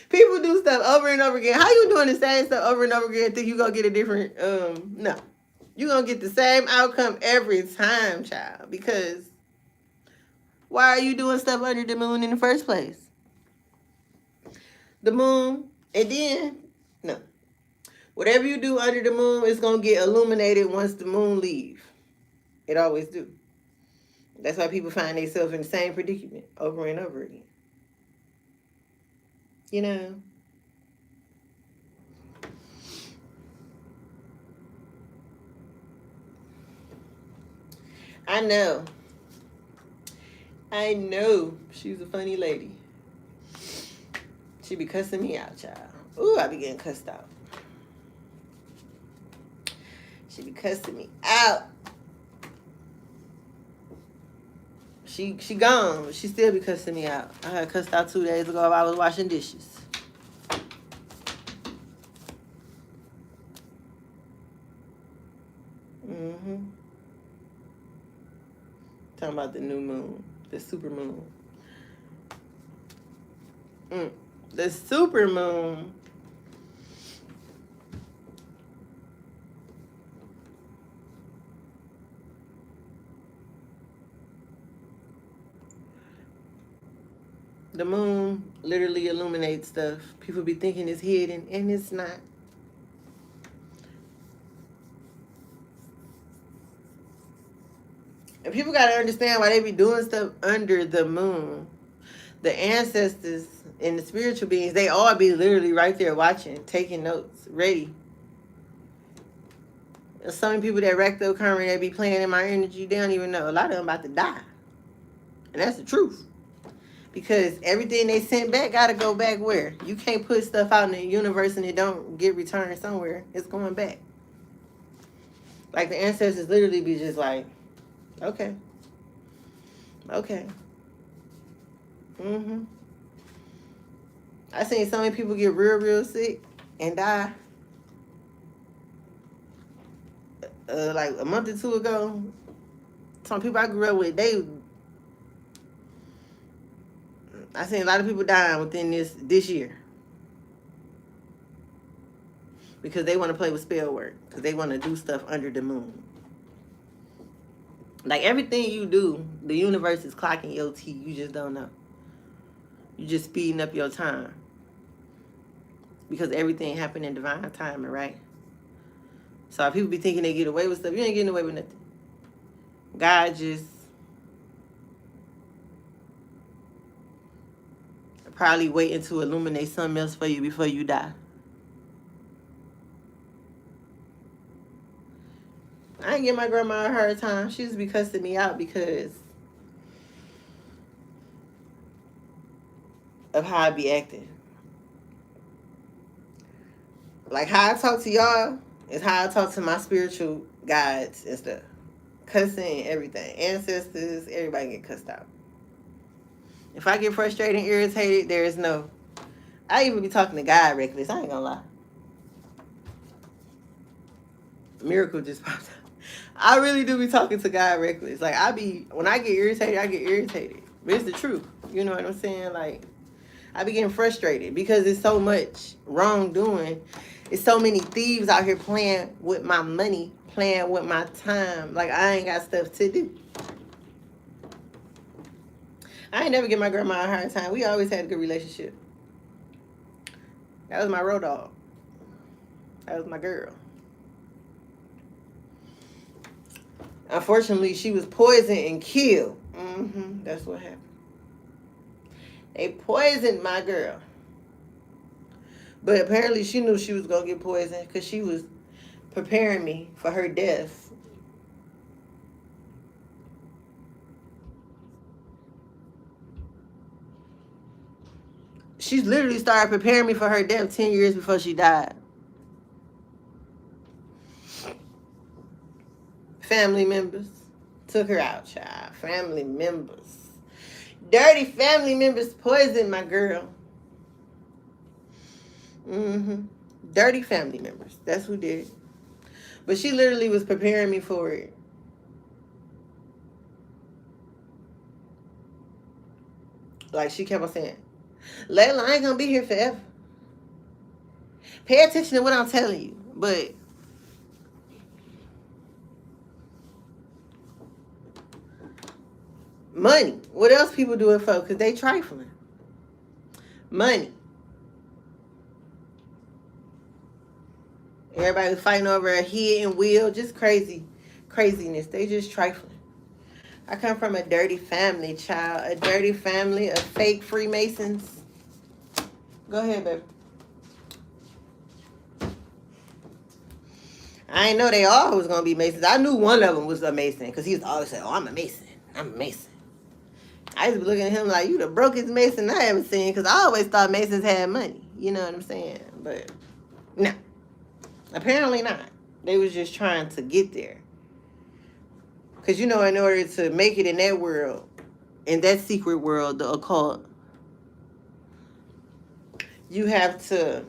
People do stuff over and over again. How you doing the same stuff over and over again think you going to get a different, no. You're going to get the same outcome every time, child. Because why are you doing stuff under the moon in the first place? The moon, and then, no. Whatever you do under the moon is going to get illuminated once the moon leaves. It always do. That's why people find themselves in the same predicament over and over again. You know? I know. She's a funny lady. She be cussing me out, child. Ooh, I be getting cussed out. She be cussing me out. She gone. She still be cussing me out. I got cussed out 2 days ago while I was washing dishes. Mm-hmm. Talking about the new moon. The super moon. The super moon. The moon literally illuminates stuff. People be thinking it's hidden, and it's not. And people got to understand why they be doing stuff under the moon. The ancestors and the spiritual beings, they all be literally right there watching, taking notes, ready. There's so many people that recto current that be playing in my energy, they don't even know. A lot of them about to die. And that's the truth. Because everything they sent back got to go back where? You can't put stuff out in the universe and it don't get returned somewhere. It's going back. Like the ancestors literally be just like, okay. Okay. Mm-hmm. I seen so many people get real sick and die. Like a month or 2 ago, some people I grew up with, I seen a lot of people dying within this year. Because they want to play with spell work. Because they want to do stuff under the moon. Like everything you do, the universe is clocking your T. You just don't know. You're just speeding up your time. Because everything happened in divine timing, right? So if people be thinking they get away with stuff, you ain't getting away with nothing. God just probably waiting to illuminate something else for you before you die. I ain't give my grandma a hard time. She just be cussing me out because of how I be acting. Like how I talk to y'all is how I talk to my spiritual guides and stuff. Cussing, everything. Ancestors, everybody get cussed out. If I get frustrated and irritated, there is no. I even be talking to God reckless. I ain't gonna lie. Miracle just popped up. I really do be talking to God reckless. Like when I get irritated, I get irritated. But it's the truth. You know what I'm saying? Like I be getting frustrated because it's so much wrongdoing. It's so many thieves out here playing with my money, playing with my time. Like I ain't got stuff to do. I ain't never give my grandma a hard time. We always had a good relationship. That was my road dog. That was my girl. Unfortunately, she was poisoned and killed. That's what happened. They poisoned my girl. But apparently she knew she was going to get poisoned because she was preparing me for her death. She literally started preparing me for her death 10 years before she died. Family members took her out, child. Family members. Dirty family members poisoned my girl. Dirty family members. That's who did it. But she literally was preparing me for it. Like she kept on saying, Layla, I ain't gonna be here forever. Pay attention to what I'm telling you. But money. What else people do it for? Because they trifling. Money. Everybody was fighting over a head and wheel. Just craziness. They just trifling. I come from a dirty family, child. A dirty family of fake Freemasons. Go ahead, baby. I didn't know they all was going to be Masons. I knew one of them was a Mason because he was always saying, oh, I'm a Mason. I'm a Mason. I used to be looking at him like, you the brokest Mason I ever seen because I always thought Masons had money. You know what I'm saying? But no. Apparently not. They was just trying to get there. Because, you know, in order to make it in that world, in that secret world, the occult, you have to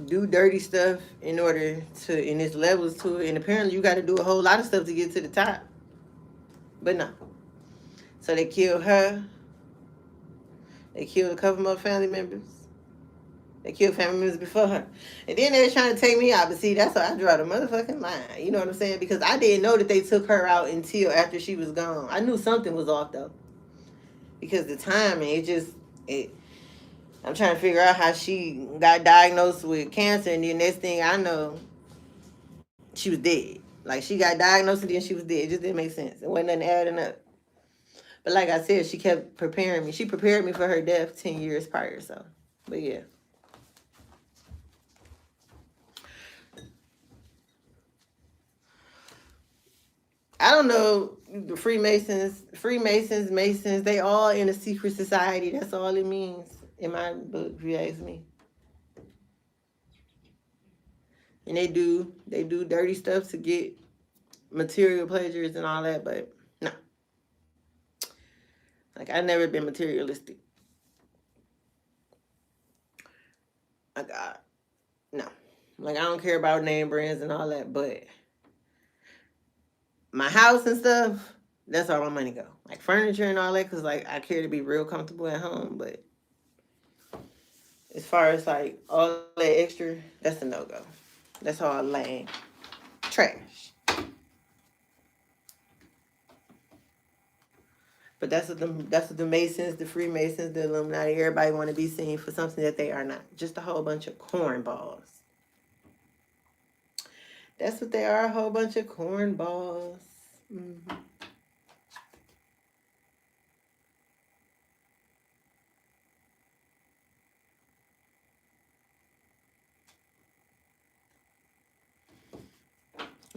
do dirty stuff in order to, and there's levels to it. And apparently you got to do a whole lot of stuff to get to the top. But no. So they killed her. They killed a couple more family members. They killed family members before her. And then they were trying to take me out. But see, that's why I draw the motherfucking line. You know what I'm saying? Because I didn't know that they took her out until after she was gone. I knew something was off, though. Because the timing, I'm trying to figure out how she got diagnosed with cancer. And then next thing I know, she was dead. Like, she got diagnosed and then she was dead. It just didn't make sense. It wasn't nothing adding up. But like I said, she kept preparing me. She prepared me for her death 10 years prior, so. But yeah. I don't know, the Freemasons, Masons, they all in a secret society. That's all it means in my book, if you ask me. And they do dirty stuff to get material pleasures and all that, but no. Like, I've never been materialistic. Like, no. Like, I don't care about name brands and all that, but my house and stuff, that's where my money go. Like furniture and all that, because like I care to be real comfortable at home. But as far as like all that extra, that's a no-go. That's all lame. Trash. But that's what the Masons, the Freemasons, the Illuminati, everybody want to be seen for something that they are not. Just a whole bunch of cornballs. That's what they are, a whole bunch of cornballs. Mm-hmm.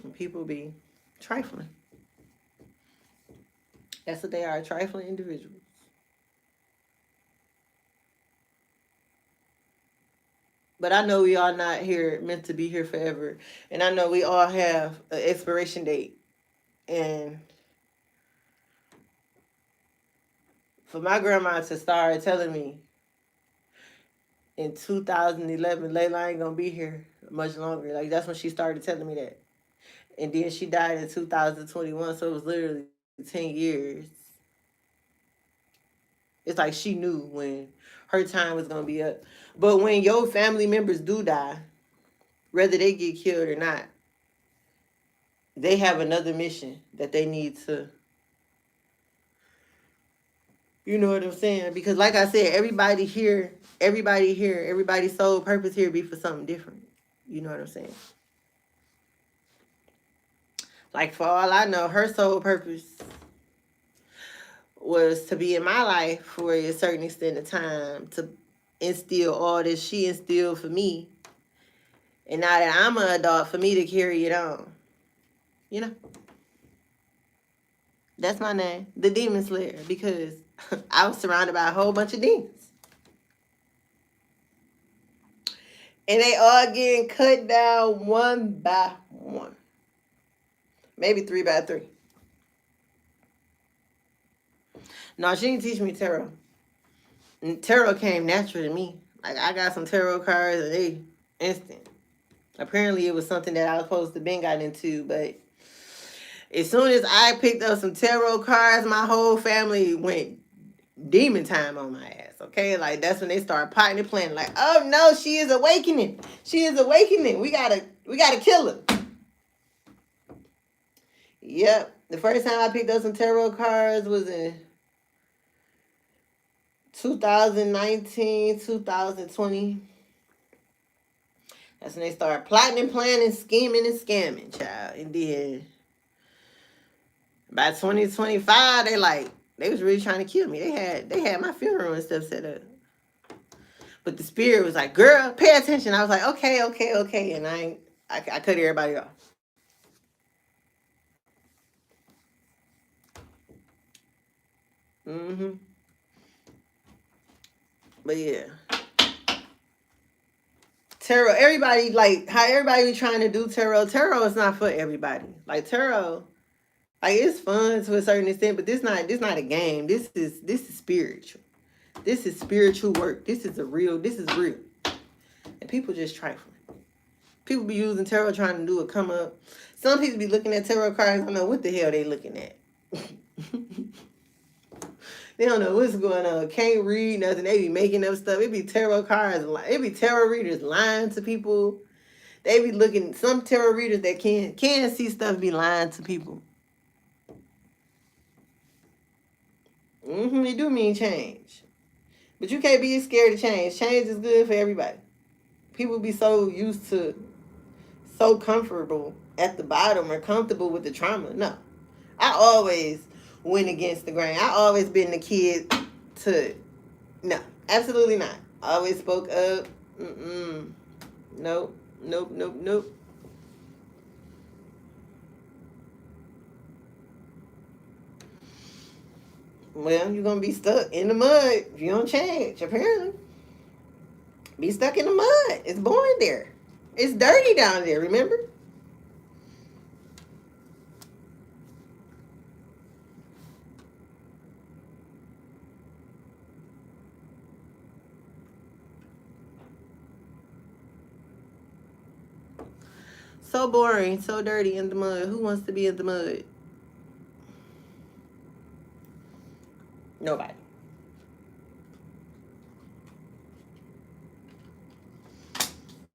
And people be trifling. That's what they are, trifling individuals. But I know we all not here meant to be here forever. And I know we all have an expiration date. And for my grandma to start telling me in 2011, Layla ain't gonna be here much longer. Like, that's when she started telling me that. And then she died in 2021, so it was literally 10 years. It's like she knew when her time was gonna be up. But when your family members do die, whether they get killed or not, they have another mission that they need to, you know what I'm saying? Because like I said, everybody's sole purpose here be for something different. You know what I'm saying? Like, for all I know, her sole purpose was to be in my life for a certain extent of time, to instill all this she instilled for me. And now that I'm an adult, for me to carry it on. You know? That's my name, the Demon Slayer, because I was surrounded by a whole bunch of demons. And they all getting cut down one by one. Maybe 3 by 3. No, she didn't teach me tarot. And tarot came natural to me. Like, I got some tarot cards and they instant. Apparently it was something that I was supposed to been got into, but as soon as I picked up some tarot cards, my whole family went demon time on my ass. Okay, like, that's when they started potting and planning. Like, oh no, she is awakening. She is awakening. We gotta kill her. Yep. The first time I picked up some tarot cards was in 2019, 2020. That's when they started plotting and planning, scheming and scamming, child. And then by 2025, they was really trying to kill me. They had my funeral and stuff set up. But the spirit was like, girl, pay attention. I was like, okay. And I cut everybody off. Mm-hmm. But yeah. Tarot, everybody, like, how everybody be trying to do tarot. Tarot is not for everybody. Like, tarot, like, it's fun to a certain extent, but this not a game. This is spiritual. This is spiritual work. This is real. And people just trifling. People be using tarot trying to do a come up. Some people be looking at tarot cards. I don't know what the hell they looking at. They don't know what's going on. Can't read nothing. They be making up stuff. It be tarot cards. It be tarot readers lying to people. They be looking. Some tarot readers that can see stuff be lying to people. It do mean change. But you can't be scared of change. Change is good for everybody. People be so used to, so comfortable at the bottom or comfortable with the trauma. No. I always went against the grain. I always been the kid to, no, absolutely not. I always spoke up. Nope. Well, you're going to be stuck in the mud if you don't change, apparently. Be stuck in the mud. It's boring there. It's dirty down there, remember? So boring, so dirty in the mud. Who wants to be in the mud? Nobody.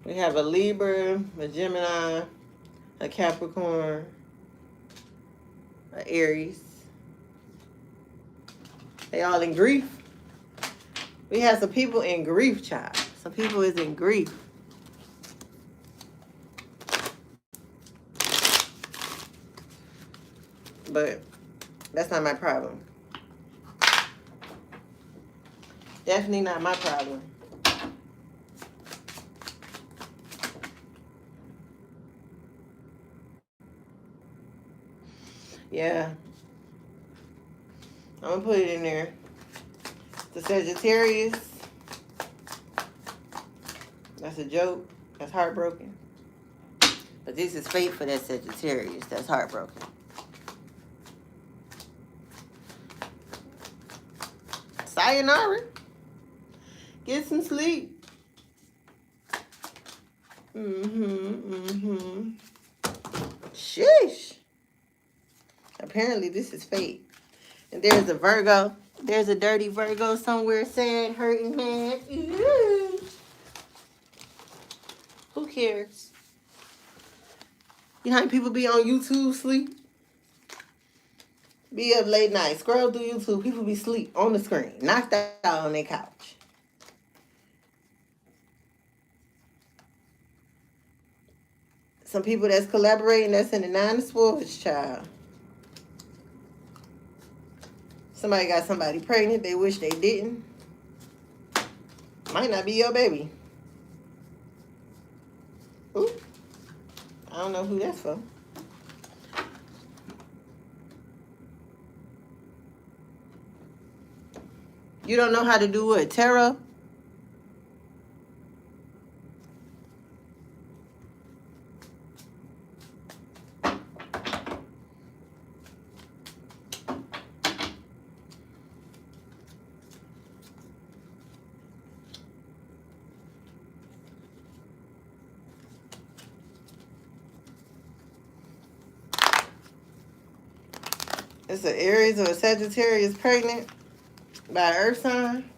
We have a Libra, a Gemini, a Capricorn, a Aries, They all in grief. We have some people in grief, child. Some people is in grief. But that's not my problem. Definitely not my problem. Yeah. I'm going to put it in there. The Sagittarius. That's a joke. That's heartbroken. But this is fate for that Sagittarius. That's heartbroken. Sayonara. Get some sleep. Sheesh. Apparently this is fate. And there's a Virgo. There's a dirty Virgo somewhere sad, hurting, man. Who cares? You know how people be on YouTube sleep? Be up late night. Scroll through YouTube. People be sleep on the screen. Knocked out on their couch. Some people that's collaborating, that's in the 9 of Swords, child. Somebody got somebody pregnant. They wish they didn't. Might not be your baby. Ooh. I don't know who that's for. You don't know how to do what? Tarot? It's an Aries or a Sagittarius pregnant by an earth sign.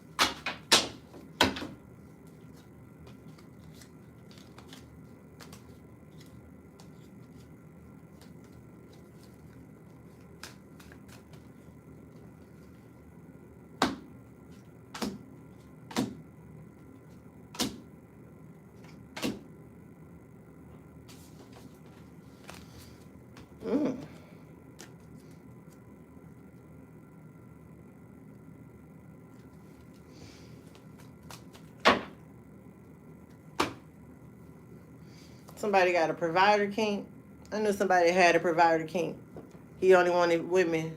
Somebody got a provider kink. I knew somebody had a provider kink. He only wanted women.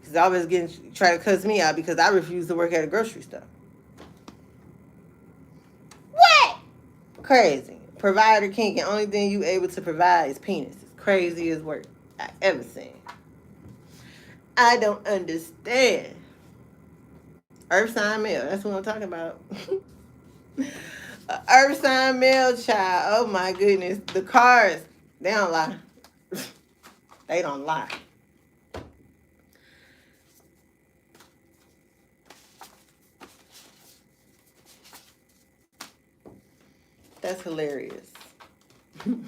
He's always try to cuss me out because I refuse to work at a grocery store. What? Crazy. Provider kink, and only thing you able to provide is penis. It's crazy as work I ever seen. I don't understand. Earth sign male. That's what I'm talking about. Earth sign male child. Oh my goodness. The cards, they don't lie. They don't lie. That's hilarious. Woo!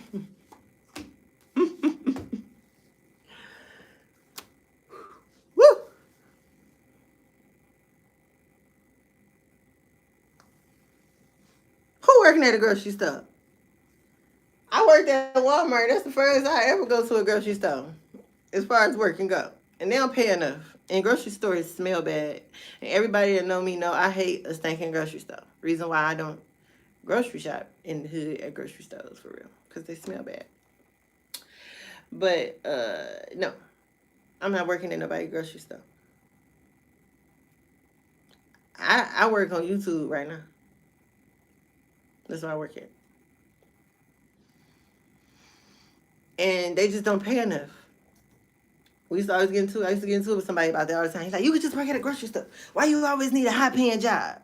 Who working at a grocery store? I worked at Walmart. That's the first I ever go to a grocery store, as far as work can go. And they don't pay enough. And grocery stores smell bad. And everybody that know me know I hate a stinking grocery store. Reason why I don't grocery shop in the hood at grocery stores, for real. Because they smell bad. But, no. I'm not working at nobody's grocery store. I work on YouTube right now. That's where I work at. And they just don't pay enough. I used to get into it with somebody about that all the time. He's like, you could just work at a grocery store. Why you always need a high-paying job?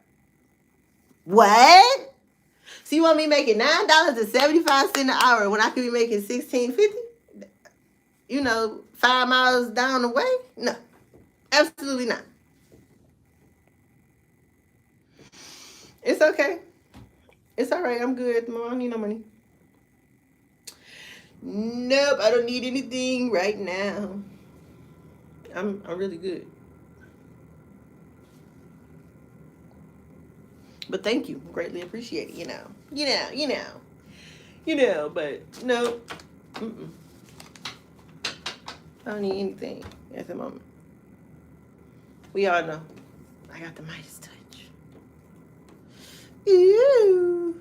What? So you want me making $9.75 an hour when I could be making $16.50? You know, 5 miles down the way? No, absolutely not. It's okay. It's all right. I'm good. I don't need no money. Nope, I don't need anything right now. I'm really good. But thank you. Greatly appreciate it, you know. But no. Mm-mm. I don't need anything at the moment. We all know. I got the Midas touch. Ew.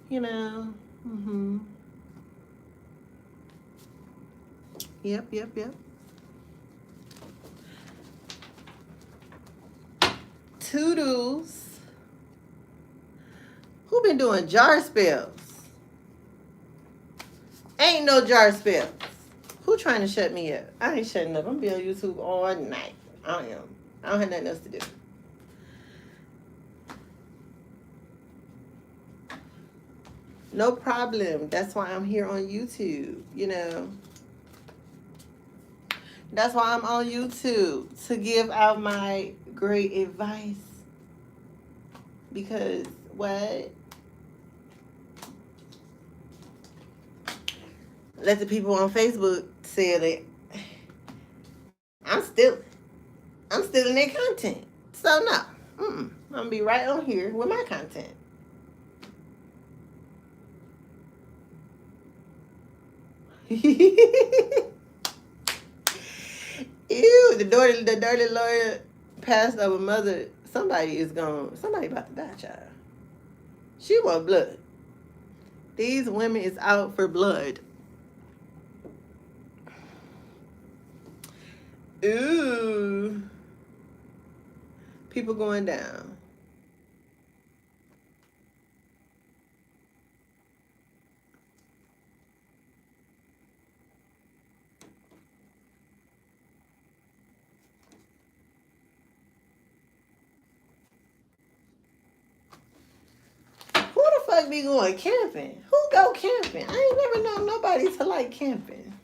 You know. Mm-hmm. Yep. Toodles. Who been doing jar spells? Ain't no jar spells. Who trying to shut me up? I ain't shutting up. I'm gonna be on YouTube all night. I am. I don't have nothing else to do. No problem. That's why I'm here on YouTube, you know. That's why I'm on YouTube, to give out my great advice. Because what? Let the people on Facebook say that I'm still in their content. So no. I'm gonna be right on here with my content. Ew, the dirty lawyer passed over mother. Somebody about to die, child. She want blood. These women is out for blood. Ooh. People going down. Who the fuck be going camping? Who go camping? I ain't never known nobody to like camping.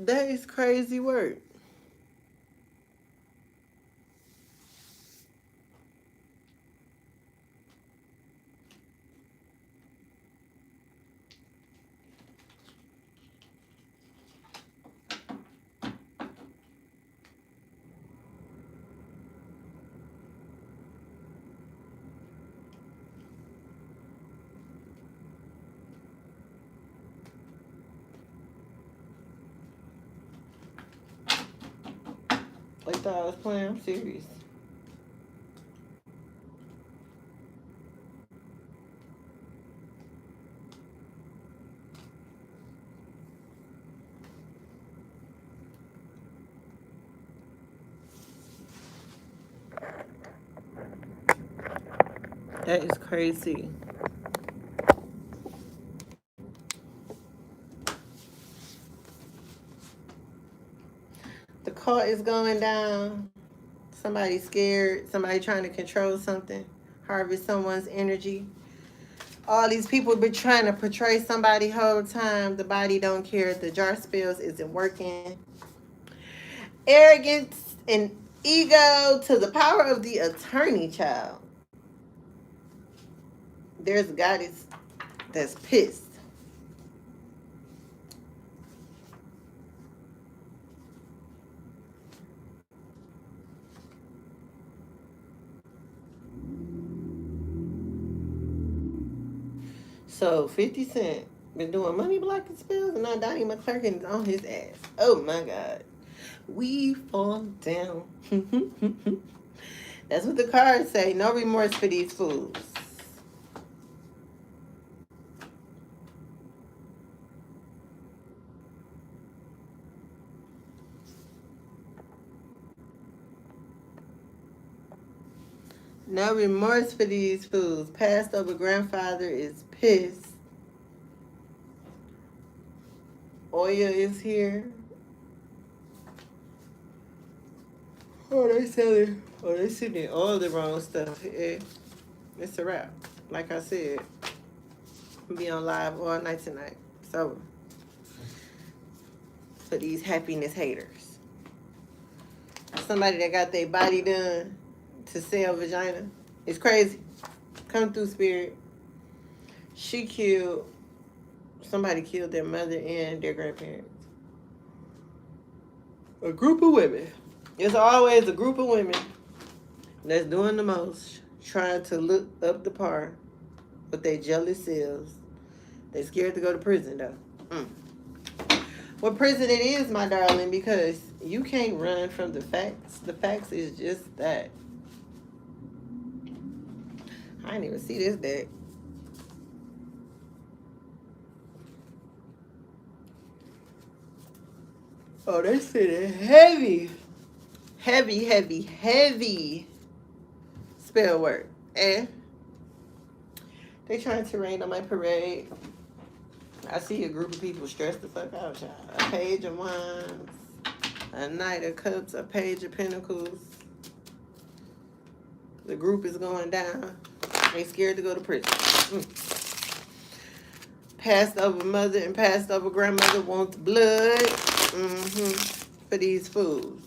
That is crazy work. Like thought I was playing. I'm serious. That is crazy. The cult is going down. Somebody scared. Somebody trying to control something. Harvest someone's energy. All these people been trying to portray somebody whole time. The body don't care. The jar spells isn't working. Arrogance and ego to the power of the attorney, child. There's a guy that's pissed. So 50 Cent been doing money blocking spells, and now Donnie McClurkin is on his ass. Oh my God. We fall down. That's what the cards say. No remorse for these fools. No remorse for these fools. Passed over grandfather is pissed. Oya is here. Oh, they selling. Oh, they sending all the wrong stuff. It's a wrap. Like I said, I'll be on live all night tonight. So, for these happiness haters. Somebody that got their body done to sell vagina. It's crazy. Come through, spirit. Somebody killed their mother and their grandparents. A group of women. It's always a group of women that's doing the most, trying to look up the par with their jealous selves. They scared to go to prison, though. Well, prison it is, my darling, because you can't run from the facts. The facts is just that. I didn't even see this deck. Oh, they said it heavy. Heavy, heavy, heavy spell work. And they trying to rain on my parade. I see a group of people stressed the fuck out, y'all. A page of wands, a knight of cups, a page of pentacles. The group is going down. They scared to go to prison. Passed over mother and passed over grandmother wants blood for these fools.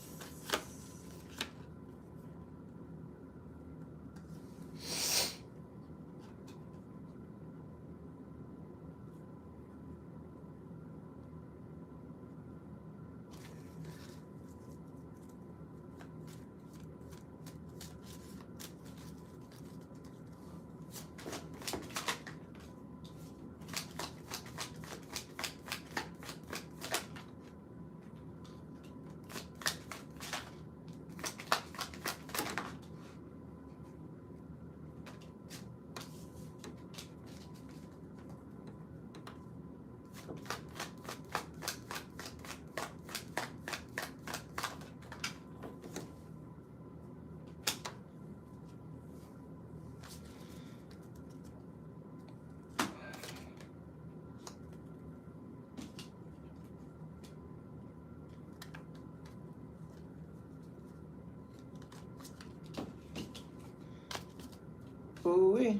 Ooh-wee.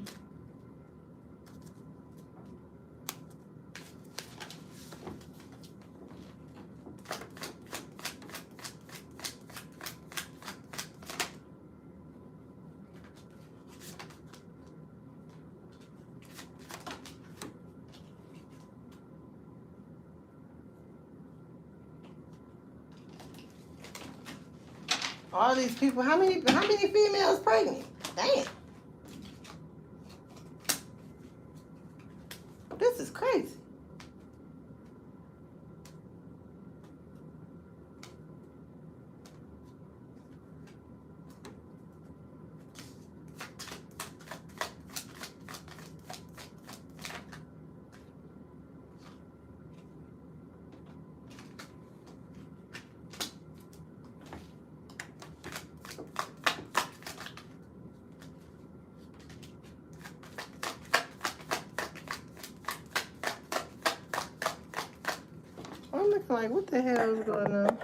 All these people, how many females pregnant? Damn. This is crazy. I'm looking like, what the hell is going on?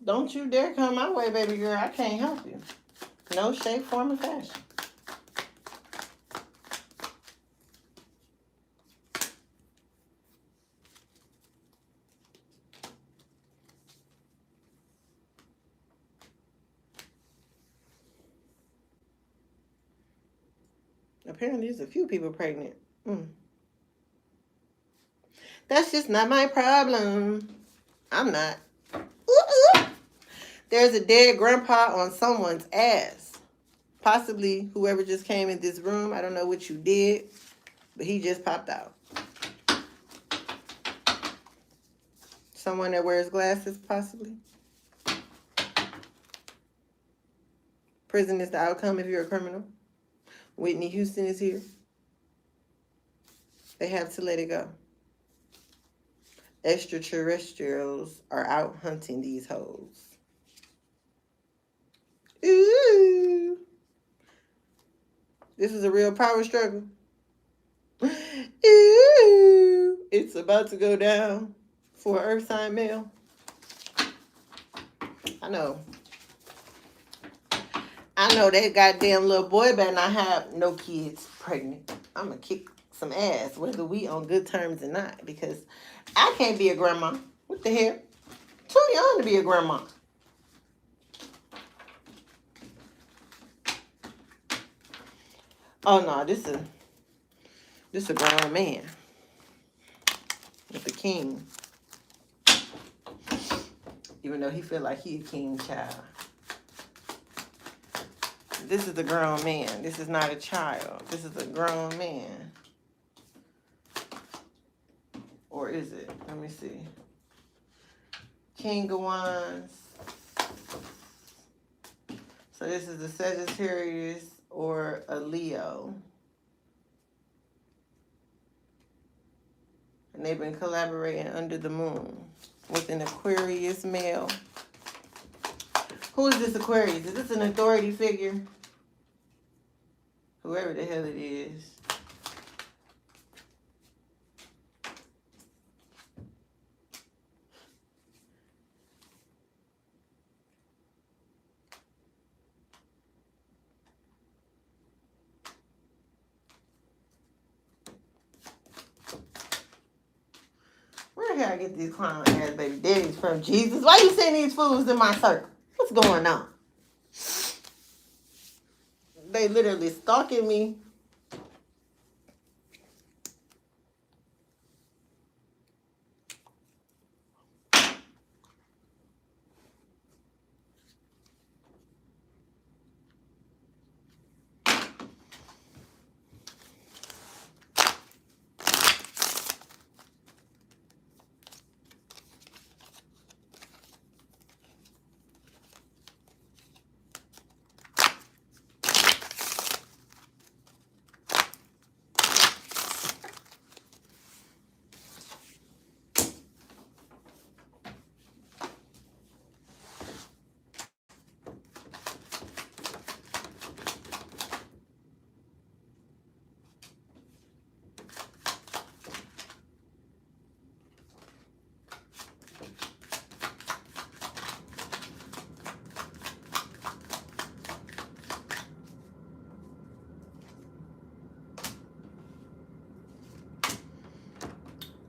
Don't you dare come my way, baby girl. I can't help you. No shape, form, or fashion. Apparently, there's a few people pregnant. That's just not my problem. I'm not. Ooh. There's a dead grandpa on someone's ass. Possibly whoever just came in this room. I don't know what you did, but he just popped out. Someone that wears glasses, possibly. Prison is the outcome if you're a criminal. Whitney Houston is here. They have to let it go. Extraterrestrials are out hunting these hoes. Ooh. This is a real power struggle. Ooh. It's about to go down for an earth sign male. I know that goddamn little boy better not have no kids pregnant. I'm going to kick some ass, whether we on good terms or not, because I can't be a grandma. What the hell? Too young to be a grandma. Oh no, this is a grown man with the king. Even though he feel like he a king child. This is a grown man. This is not a child. This is a grown man. Or is it? Let me see. King of Wands. So this is a Sagittarius or a Leo. And they've been collaborating under the moon with an Aquarius male. Who is this Aquarius? Is this an authority figure? Whoever the hell it is. Where the hell I get these clown ass baby daddies from, Jesus? Why you sending these fools in my circle? What's going on? They literally stalking me.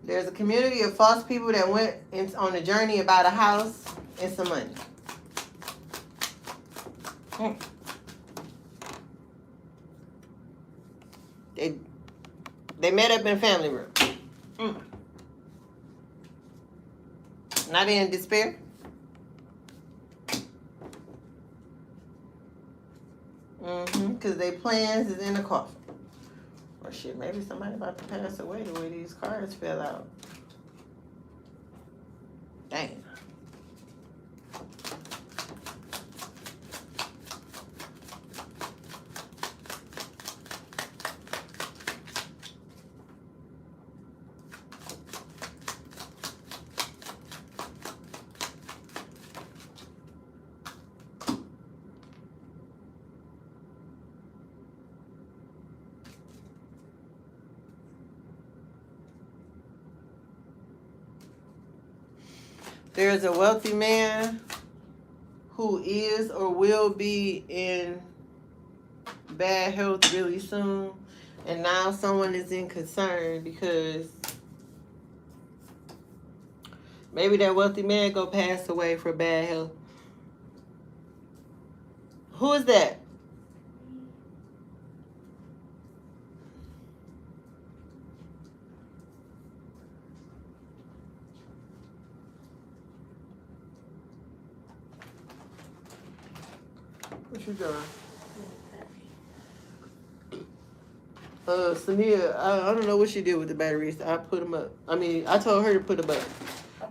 There's a community of false people that went on a journey about a house and some money. They met up in family room. Not in despair. Because their plans is in the coffin. Or shit, maybe somebody about to pass away the way these cards fell out. Dang. There's a wealthy man who is or will be in bad health really soon. And now someone is in concern because maybe that wealthy man go pass away for bad health. Who is that? What you doing? Sania, I don't know what she did with the batteries. I put them up. I told her to put them up.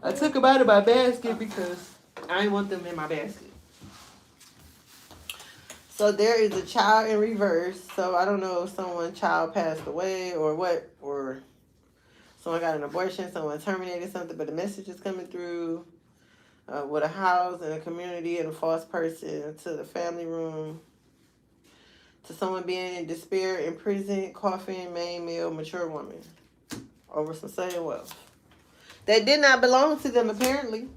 I took them out of my basket because I didn't want them in my basket. So there is a child in reverse. So I don't know if someone's child passed away or what, or someone got an abortion, someone terminated something, but the message is coming through with a house and a community and a false person to the family room, to someone being in despair, in prison, coughing, main male, mature woman over some sudden wealth that did not belong to them apparently.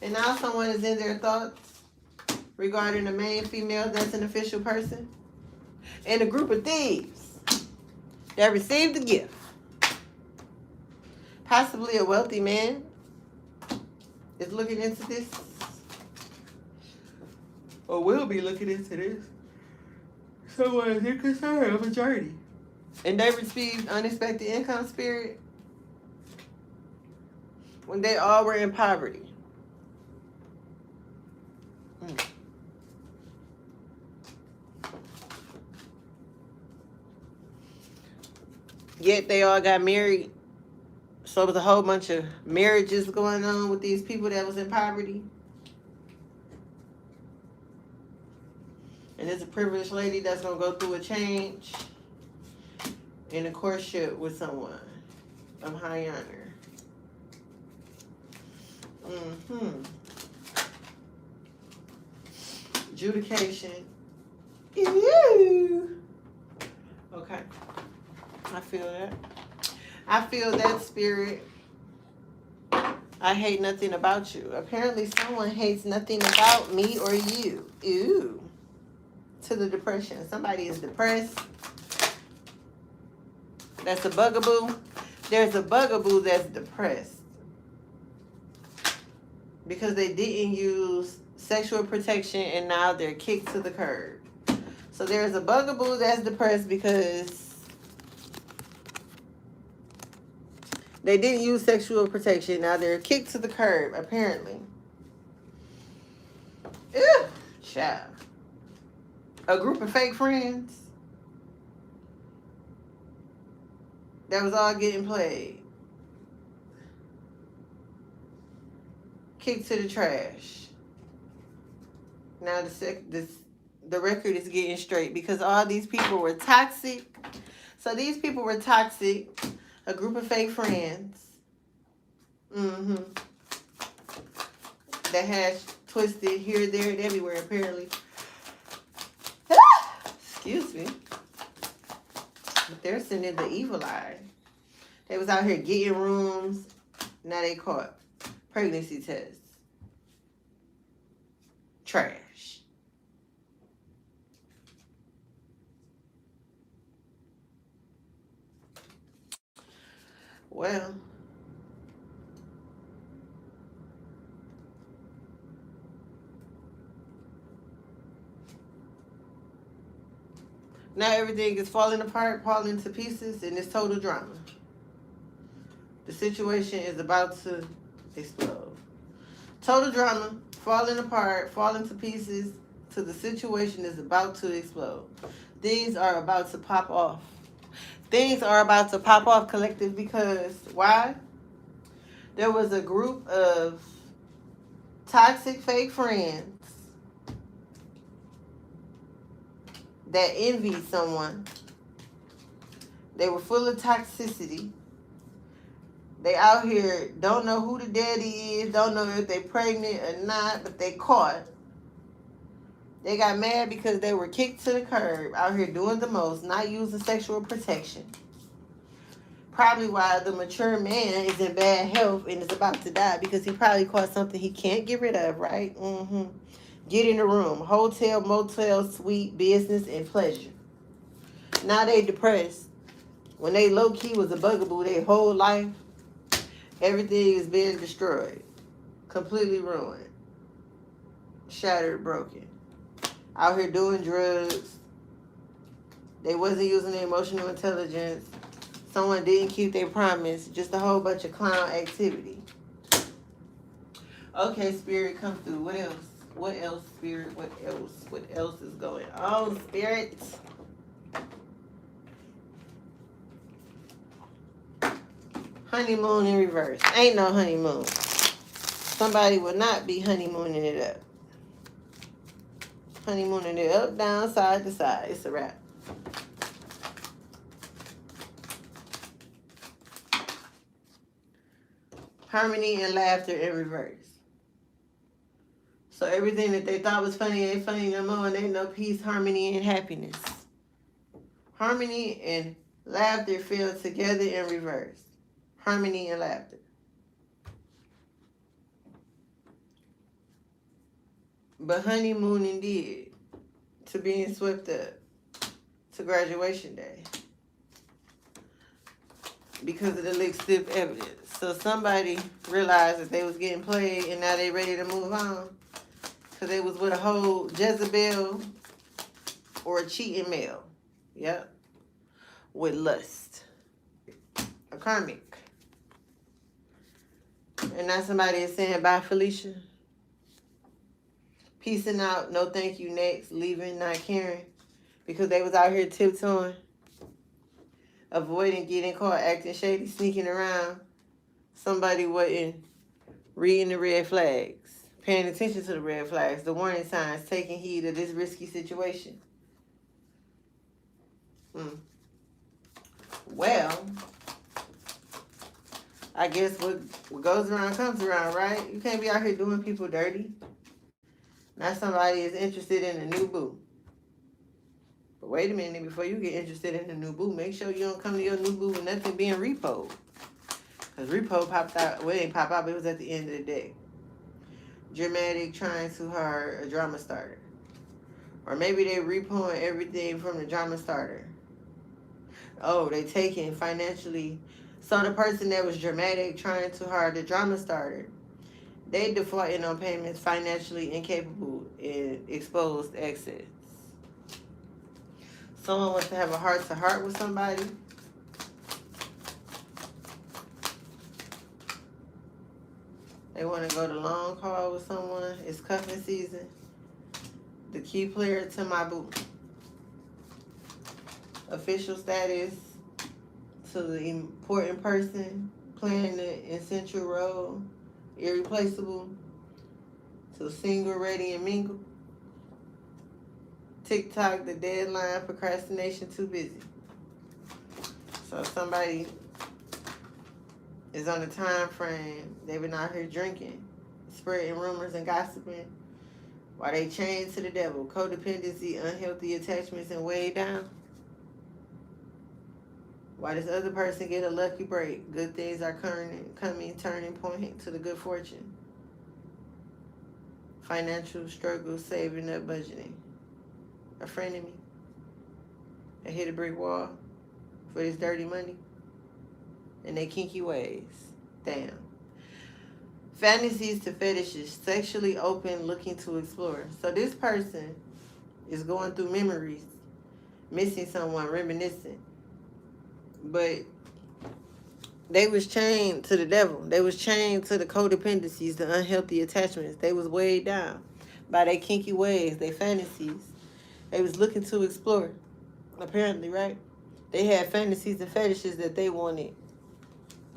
And now someone is in their thoughts regarding a main female that's an official person and a group of thieves that received the gift. Possibly a wealthy man is looking into this or will be looking into this. Someone is in concern of a journey. And they received unexpected income, spirit, when they all were in poverty. Yet they all got married. So it was a whole bunch of marriages going on with these people that was in poverty. And there's a privileged lady that's going to go through a change in a courtship with someone of high honor. Adjudication. Ew. Okay. I feel that. I feel that, spirit. I hate nothing about you. Apparently someone hates nothing about me or you. Ew. To the depression. Somebody is depressed. That's a bugaboo. There's a bugaboo that's depressed because they didn't use sexual protection and now they're kicked to the curb. So there's a bugaboo that's depressed because they didn't use sexual protection. Now they're kicked to the curb, apparently. Ew, child. A group of fake friends that was all getting played. Kicked to the trash. Now the record is getting straight because all these people were toxic. So these people were toxic. A group of fake friends. That had twisted here, there, and everywhere, apparently. Excuse me. But they're sending the evil eye. They was out here getting rooms. Now they caught pregnancy tests. Trash. Well, now everything is falling apart, falling to pieces, and it's total drama. The situation is about to explode. Total drama, falling apart, falling to pieces, to the situation is about to explode. Things are about to pop off. Things are about to pop off, collective, because why? There was a group of toxic fake friends that envied someone. They were full of toxicity. They out here don't know who the daddy is, don't know if they pregnant or not, but they caught. They got mad because they were kicked to the curb, out here doing the most, not using sexual protection. Probably why the mature man is in bad health and is about to die, because he probably caught something he can't get rid of, right? Get in the room. Hotel, motel, suite, business, and pleasure. Now they depressed. When they low-key was a bugaboo their whole life, everything is being destroyed. Completely ruined. Shattered, broken. Out here doing drugs. They wasn't using their emotional intelligence. Someone didn't keep their promise. Just a whole bunch of clown activity. Okay, Spirit, come through. What else? What else, Spirit? What else? What else is going on, Spirit? Honeymoon in reverse. Ain't no honeymoon. Somebody will not be honeymooning it up. Honeymooning it up, down, side to side. It's a wrap. Harmony and laughter in reverse. So everything that they thought was funny ain't funny no more, and they know peace, harmony, and happiness. Harmony and laughter feel together in reverse. Harmony and laughter. But honeymooning did to being swept up to graduation day because of the lick stiff evidence. So somebody realized that they was getting played, and now they ready to move on because they was with a whole Jezebel or a cheating male. Yep. With lust. A karmic. And now somebody is saying, bye, Felicia. Peacing out, no thank you, next, leaving, not caring. Because they was out here tiptoeing. Avoiding getting caught, acting shady, sneaking around. Somebody wasn't reading the red flags. Paying attention to the red flags, the warning signs, taking heed of this risky situation. Well, I guess what goes around comes around, right? You can't be out here doing people dirty. Now somebody is interested in a new boo. But wait a minute, before you get interested in a new boo, make sure you don't come to your new boo with nothing being repoed. Because repo popped out, well, it didn't pop out, but it was at the end of the day. Dramatic, trying too hard, a drama starter. Or maybe they repoing everything from the drama starter. Oh, they taking financially. So the person that was dramatic, trying too hard, the drama starter, they defaulting on payments, financially incapable, and exposed excess. Someone wants to have a heart-to-heart with somebody. They want to go to long haul with someone. It's cuffing season. The key player to my boo. Official status to the important person playing the essential role. Irreplaceable. To single, ready, and mingle. TikTok, the deadline, procrastination, too busy. So somebody is on a time frame. They've been out here drinking, spreading rumors and gossiping while they chained to the devil. Codependency, unhealthy attachments, and way down. While this other person get a lucky break. Good things are coming, turning point to the good fortune. Financial struggle, saving up, budgeting. A frenemy. They hit a brick wall for this dirty money. And they kinky ways. Damn. Fantasies to fetishes. Sexually open, looking to explore. So this person is going through memories. Missing someone, reminiscing. But they was chained to the devil. They was chained to the codependencies, the unhealthy attachments. They was weighed down by their kinky ways, their fantasies. They was looking to explore, apparently, right? They had fantasies and fetishes that they wanted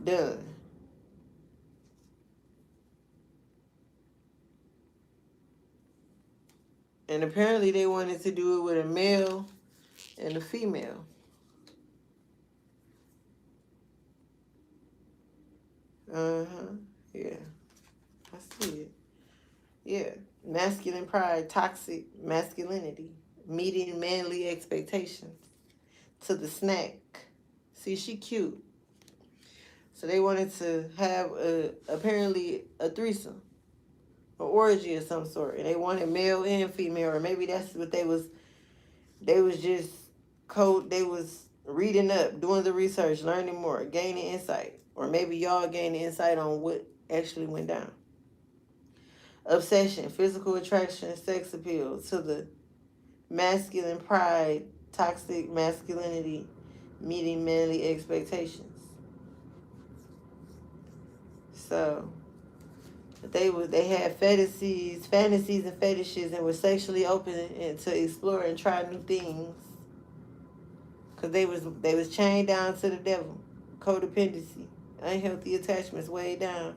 done. And apparently they wanted to do it with a male and a female. Yeah. I see it. Yeah. Masculine pride, toxic masculinity, meeting manly expectations. To the snack. See, she cute. So they wanted to have apparently a threesome, an orgy of some sort, and they wanted male and female, or maybe that's what they was. They was just they was reading up, doing the research, learning more, gaining insight, or maybe y'all gaining insight on what actually went down. Obsession, physical attraction, sex appeal to the masculine pride, toxic masculinity, meeting manly expectations. So they had fantasies and fetishes, and were sexually open and to explore and try new things. Cause they was chained down to the devil, codependency, unhealthy attachments, way down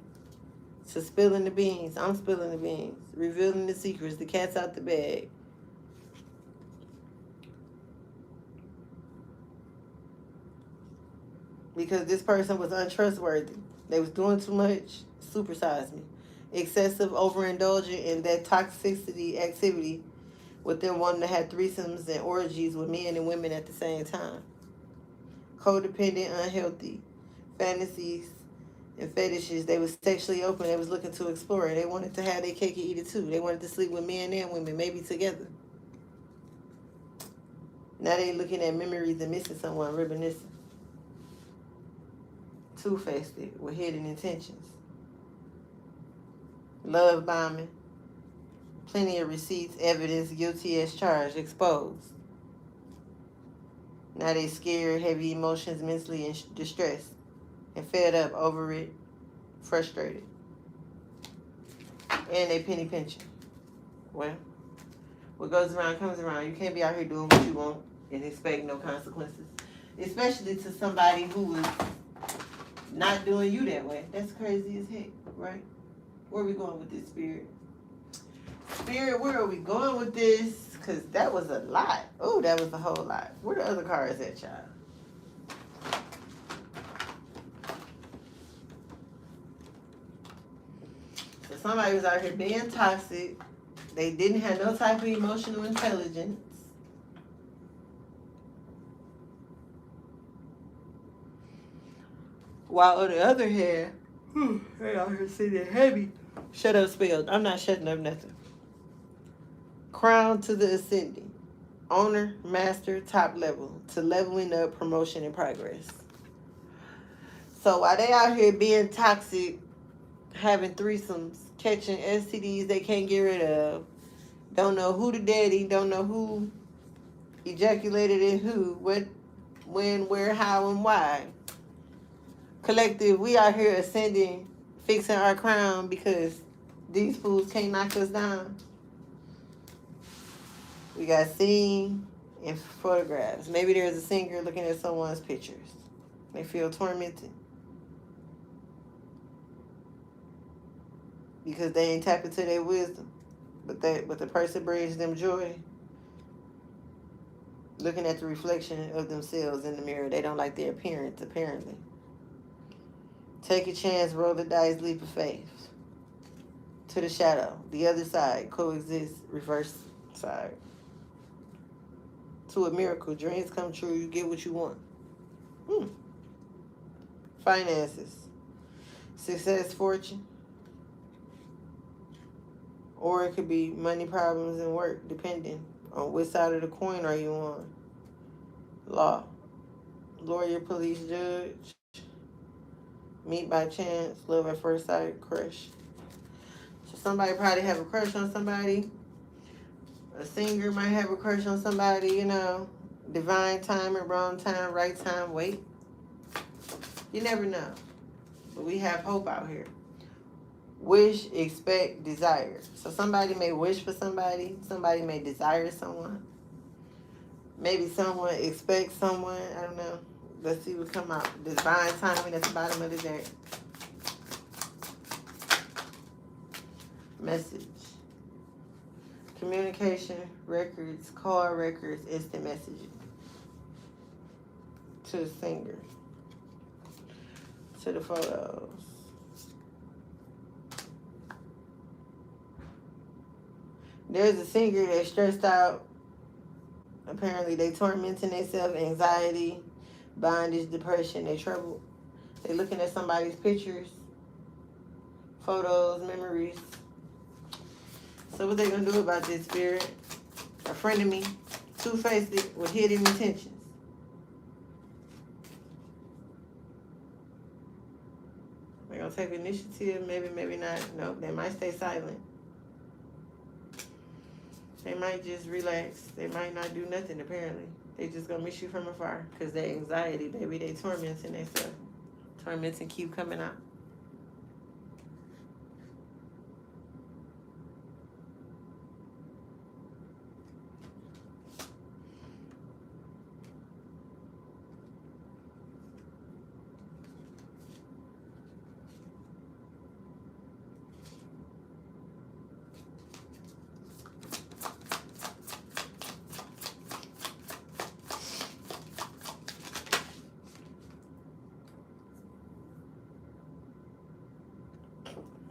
to spilling the beans. I'm spilling the beans, revealing the secrets. The cat's out the bag. Because this person was untrustworthy. They was doing too much. Supersize me. Excessive overindulgent in that toxicity activity with them wanting to have threesomes and orgies with men and women at the same time. Codependent, unhealthy fantasies and fetishes. They was sexually open. They was looking to explore it. They wanted to have their cake and eat it too. They wanted to sleep with men and women, maybe together. Now they looking at memories and missing someone, reminiscing. Two-faced with hidden intentions. Love bombing. Plenty of receipts, evidence, guilty as charged, exposed. Now they scared, heavy emotions, mentally distressed, and fed up, over it, frustrated. And they penny pinching. Well, what goes around comes around. You can't be out here doing what you want and expect no consequences. Especially to somebody who was not doing you that way. That's crazy as heck, right? Where are we going with this, Spirit? Spirit, where are we going with this? Because that was a lot. Oh, that was a whole lot. Where the other cards at, y'all? So somebody was out here being toxic. They didn't have no type of emotional intelligence. While on the other hand, they out here sitting heavy. Shut up, spelled. I'm not shutting up nothing. Crown to the ascending. Owner, master, top level. To leveling up, promotion, and progress. So while they out here being toxic, having threesomes, catching STDs they can't get rid of, don't know who the daddy, don't know who ejaculated in who, what, when, where, how, and why. Collective, we out here ascending, fixing our crown because these fools can't knock us down. We got seen in photographs. Maybe there's a singer looking at someone's pictures. They feel tormented because they ain't tapped into their wisdom. But the person brings them joy. Looking at the reflection of themselves in the mirror. They don't like their appearance, apparently. Take a chance, roll the dice, leap of faith. To the shadow. The other side. Coexist. Reverse side. To a miracle. Dreams come true. You get what you want. Finances. Success, fortune. Or it could be money problems and work, depending on which side of the coin are you on. Law. Lawyer, police, judge. Meet by chance, love at first sight, crush. So somebody probably have a crush on somebody. A singer might have a crush on somebody, you know. Divine timing, wrong time, right time, wait. You never know. But we have hope out here. Wish, expect, desire. So somebody may wish for somebody. Somebody may desire someone. Maybe someone expects someone. I don't know. Let's see what come out. Divine timing at the bottom of the deck. Message. Communication, records, call records, instant messaging. To the singer. To the photos. There's a singer that's stressed out. Apparently they tormenting themselves, anxiety, bondage, depression, they troubled. They looking at somebody's pictures, photos, memories. So what they gonna do about this, Spirit? A friend of me, two-faced it with hidden intentions. They gonna take initiative, maybe, maybe not. Nope, they might stay silent. They might just relax. They might not do nothing, apparently. They just gonna miss you from afar. Because their anxiety, baby, they tormenting themselves. Tormenting keep coming out.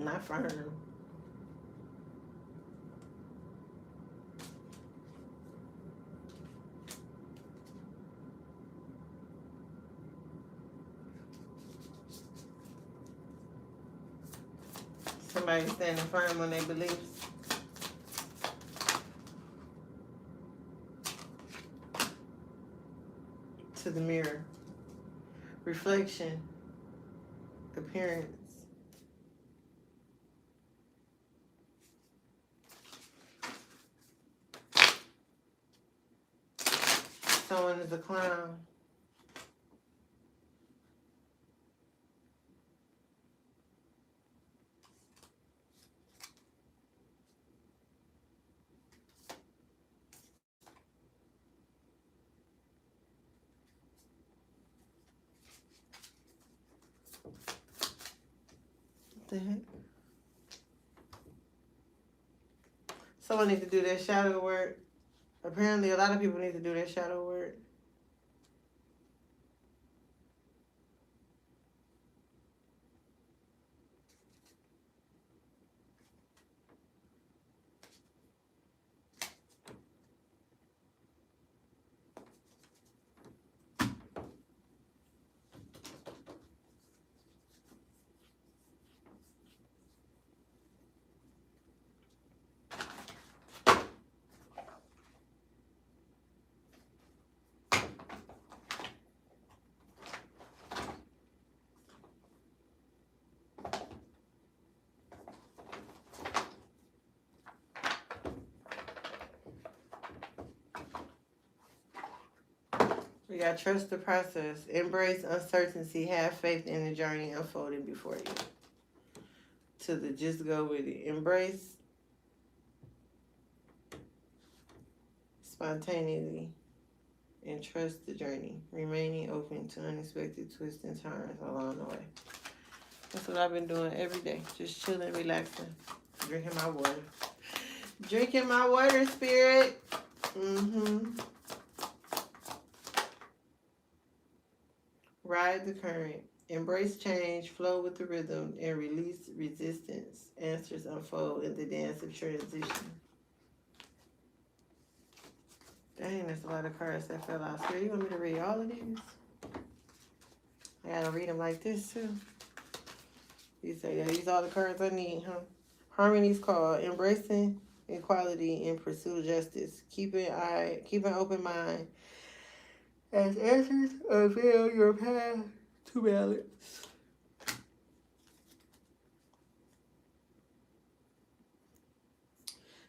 Not firm. Somebody standing firm on their beliefs. To the mirror. Reflection. Appearance. Someone is a clown. What the heck? Someone needs to do their shadow work. Apparently, a lot of people need to do their shadow work. We got trust the process. Embrace uncertainty. Have faith in the journey unfolding before you. To the just go with it. Embrace spontaneity and trust the journey. Remaining open to unexpected twists and turns along the way. That's what I've been doing every day. Just chilling, relaxing, drinking my water. Drinking my water, Spirit. Ride the current. Embrace change, flow with the rhythm, and release resistance. Answers unfold in the dance of transition. Dang, that's a lot of cards that fell out. Spirit, you want me to read all of these? I gotta read them like this, too. You say, yeah, these are all the cards I need, huh? Harmony's called embracing equality and pursue justice. Keep an open mind as answers unveil your path to balance.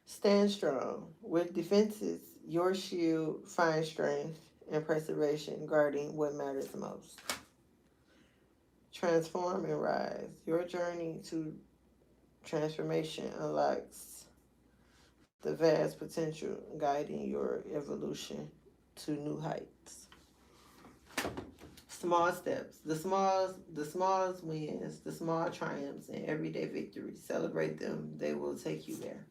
Stand strong. With defenses, your shield finds strength and preservation, guarding what matters most. Transform and rise. Your journey to transformation unlocks the vast potential, guiding your evolution to new heights. Small steps. The smallest wins, the small triumphs, and everyday victories. Celebrate them. They will take you there.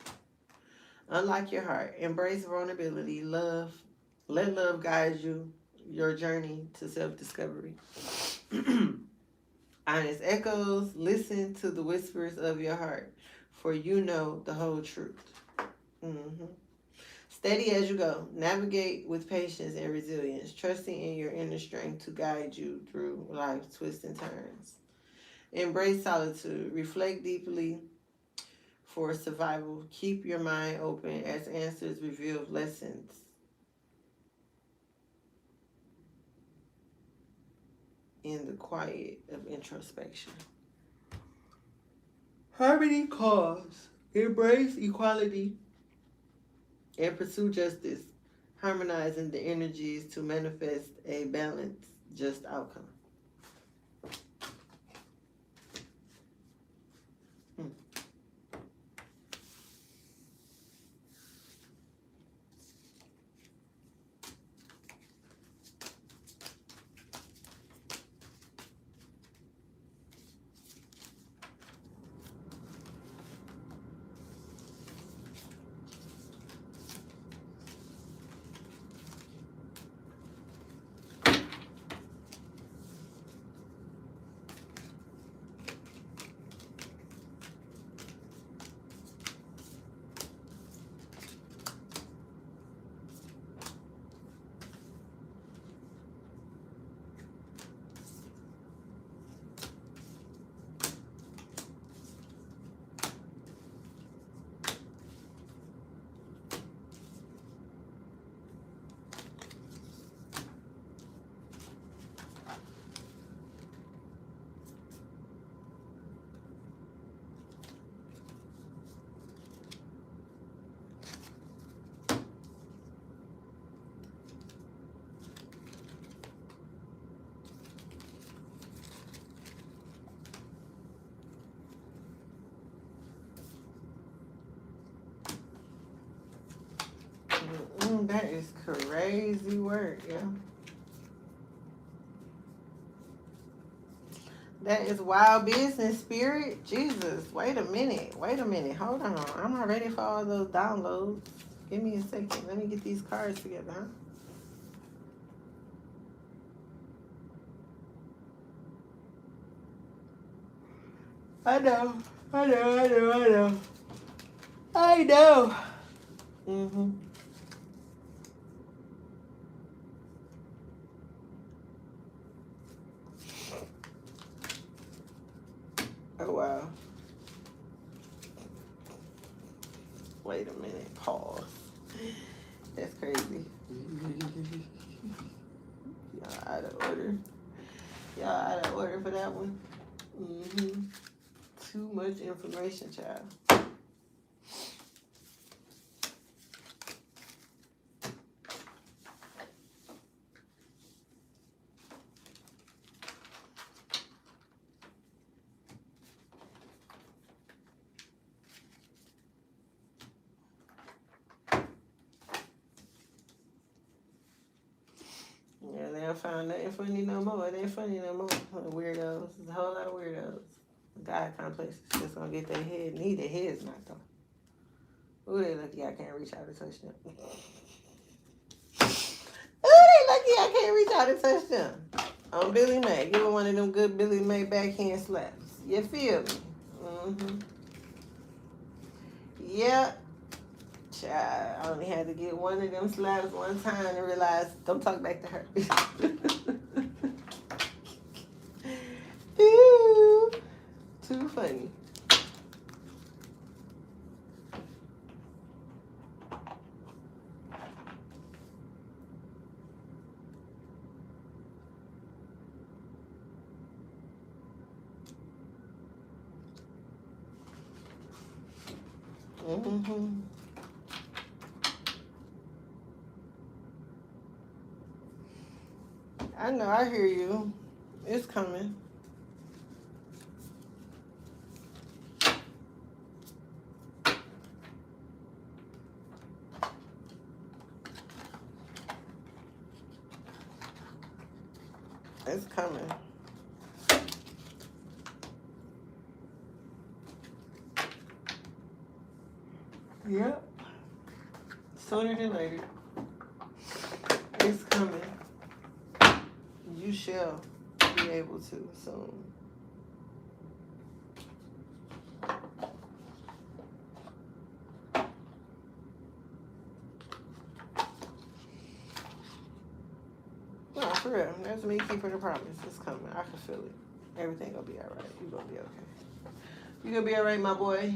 Unlock your heart. Embrace vulnerability. Let love guide you, your journey to self-discovery. Honest echoes. Listen to the whispers of your heart, for you know the whole truth. Steady as you go. Navigate with patience and resilience, trusting in your inner strength to guide you through life's twists and turns. Embrace solitude. Reflect deeply for survival. Keep your mind open as answers reveal lessons in the quiet of introspection. Harmony calls. Embrace equality and pursue justice, harmonizing the energies to manifest a balanced, just outcome. That is crazy work, yeah. That is wild business, spirit. Jesus, wait a minute. Wait a minute. Hold on. I'm not ready for all those downloads. Give me a second. Let me get these cards together, huh? I know. I know. I know. I know. I know. Mm-hmm. Oh, wow. Wait a minute. Pause. That's crazy. Y'all out of order. Y'all out of order for that one. Mm-hmm. Too much information, child. Yeah, they don't find nothing funny no more. It ain't funny no more. Weirdos. There's a whole lot of weirdos. God complexes just gonna get their head. Need their heads knocked off. Ooh, they lucky I can't reach out and touch them. Ooh, they lucky I can't reach out and touch them. On Billy May. Give her one of them good Billy May backhand slaps. You feel me? Mm-hmm. Yep. Child, I only had to get one of them slaps one time and realize, don't talk back to her. Ew. Too funny. Mm-hmm. I know, I hear you. It's coming. It's coming. Yep. Sooner than later. It's coming. You shall be able to soon. For real. That's me keeping the promise. It's coming. I can feel it. Everything gonna be alright. You gonna be okay. You gonna be alright, my boy.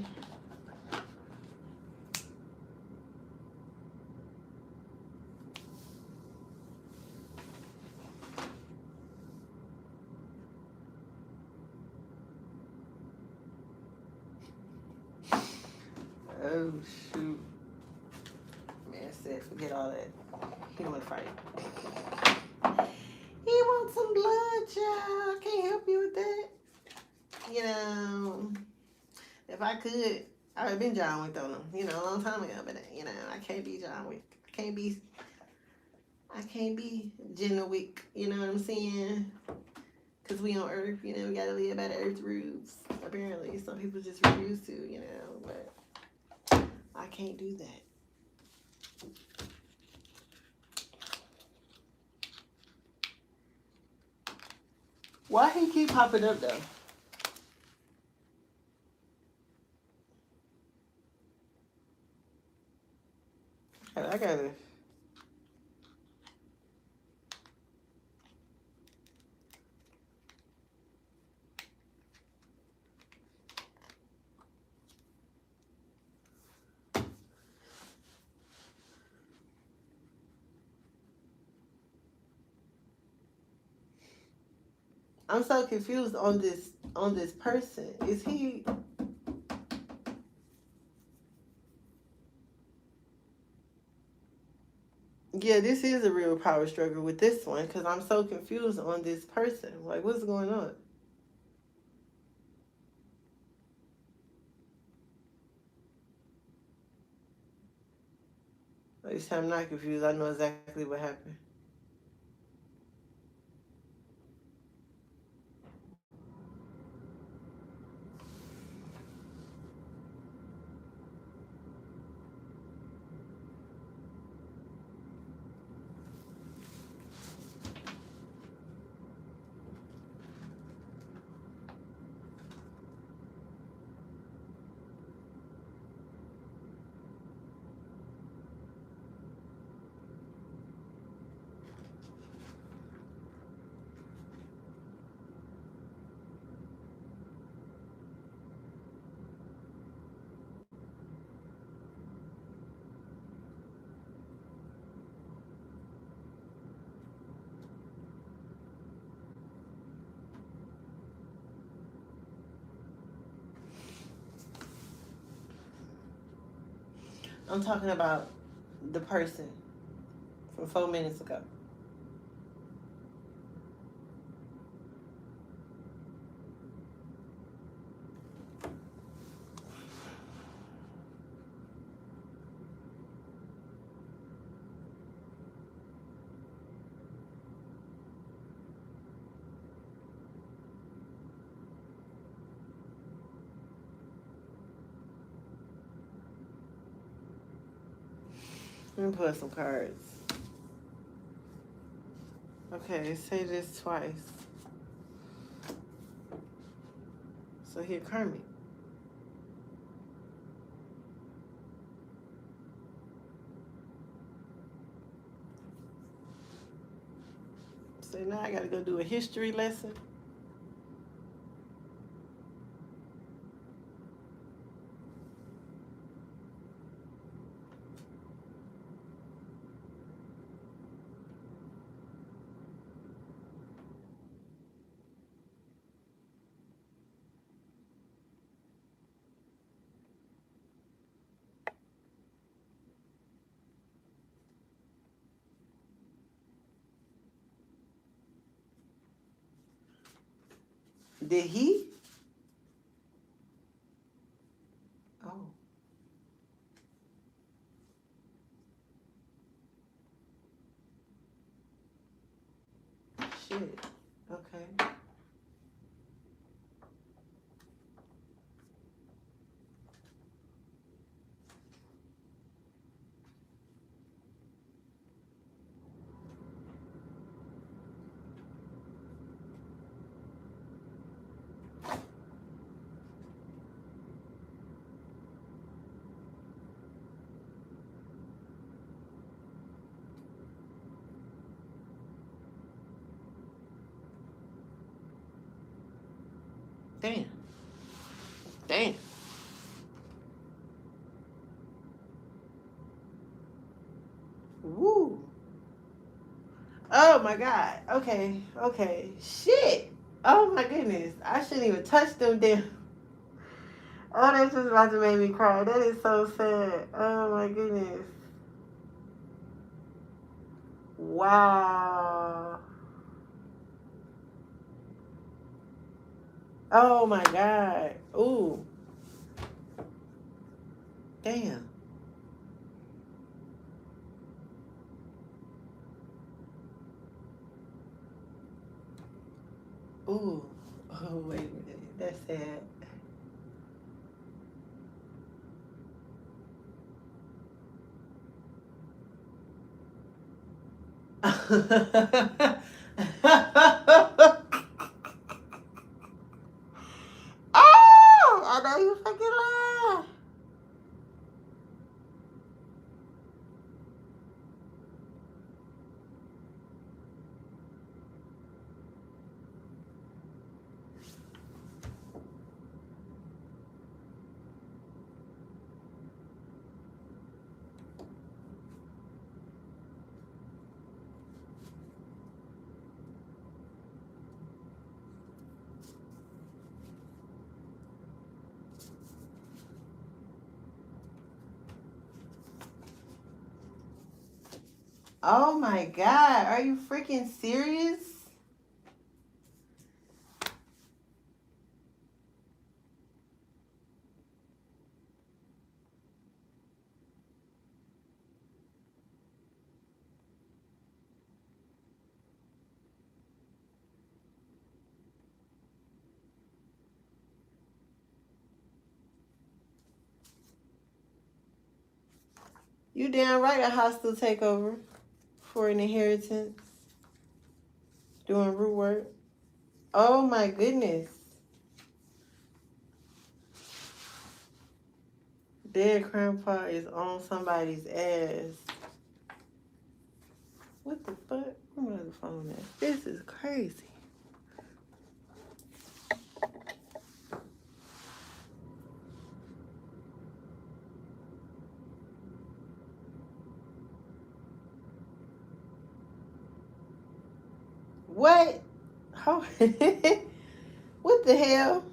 Oh shoot. Man said forget all that. He wanna fight. He wants some blood, child. I can't help you with that. You know, if I could, I would have been John Wick on him, you know, a long time ago. But you know, I can't be John Wick. I can't be Jenna Wick. You know what I'm saying? Because we on Earth, you know, we gotta live by the Earth rules. Apparently, some people just refuse to, you know. But I can't do that. Why he keep popping up though? I gotta. I'm so confused on this person. Is he? Yeah, this is a real power struggle with this one because I'm so confused on this person. Like, what's going on? Like, I'm not confused. I know exactly what happened. I'm talking about the person from 4 minutes ago. Let me pull some cards. Okay, say this twice. So here, karmic. So now I gotta go do a history lesson. Did he? Oh, shit. Okay. Damn. Damn. Woo. Oh my God. Okay. Okay. Shit. Oh my goodness. I shouldn't even touch them damn. Oh, that's just about to make me cry. That is so sad. Oh my goodness. Wow. Oh my God. Ooh. Damn. Ooh. Oh, wait a minute. That's sad. Oh, I know you fucking lying. Oh my God. Are you freaking serious? You damn right a hostile takeover for an inheritance. Doing root work. Oh my goodness. Dead grandpa is on somebody's ass. What the fuck? Where the phone at? This is crazy. What? How? What the hell?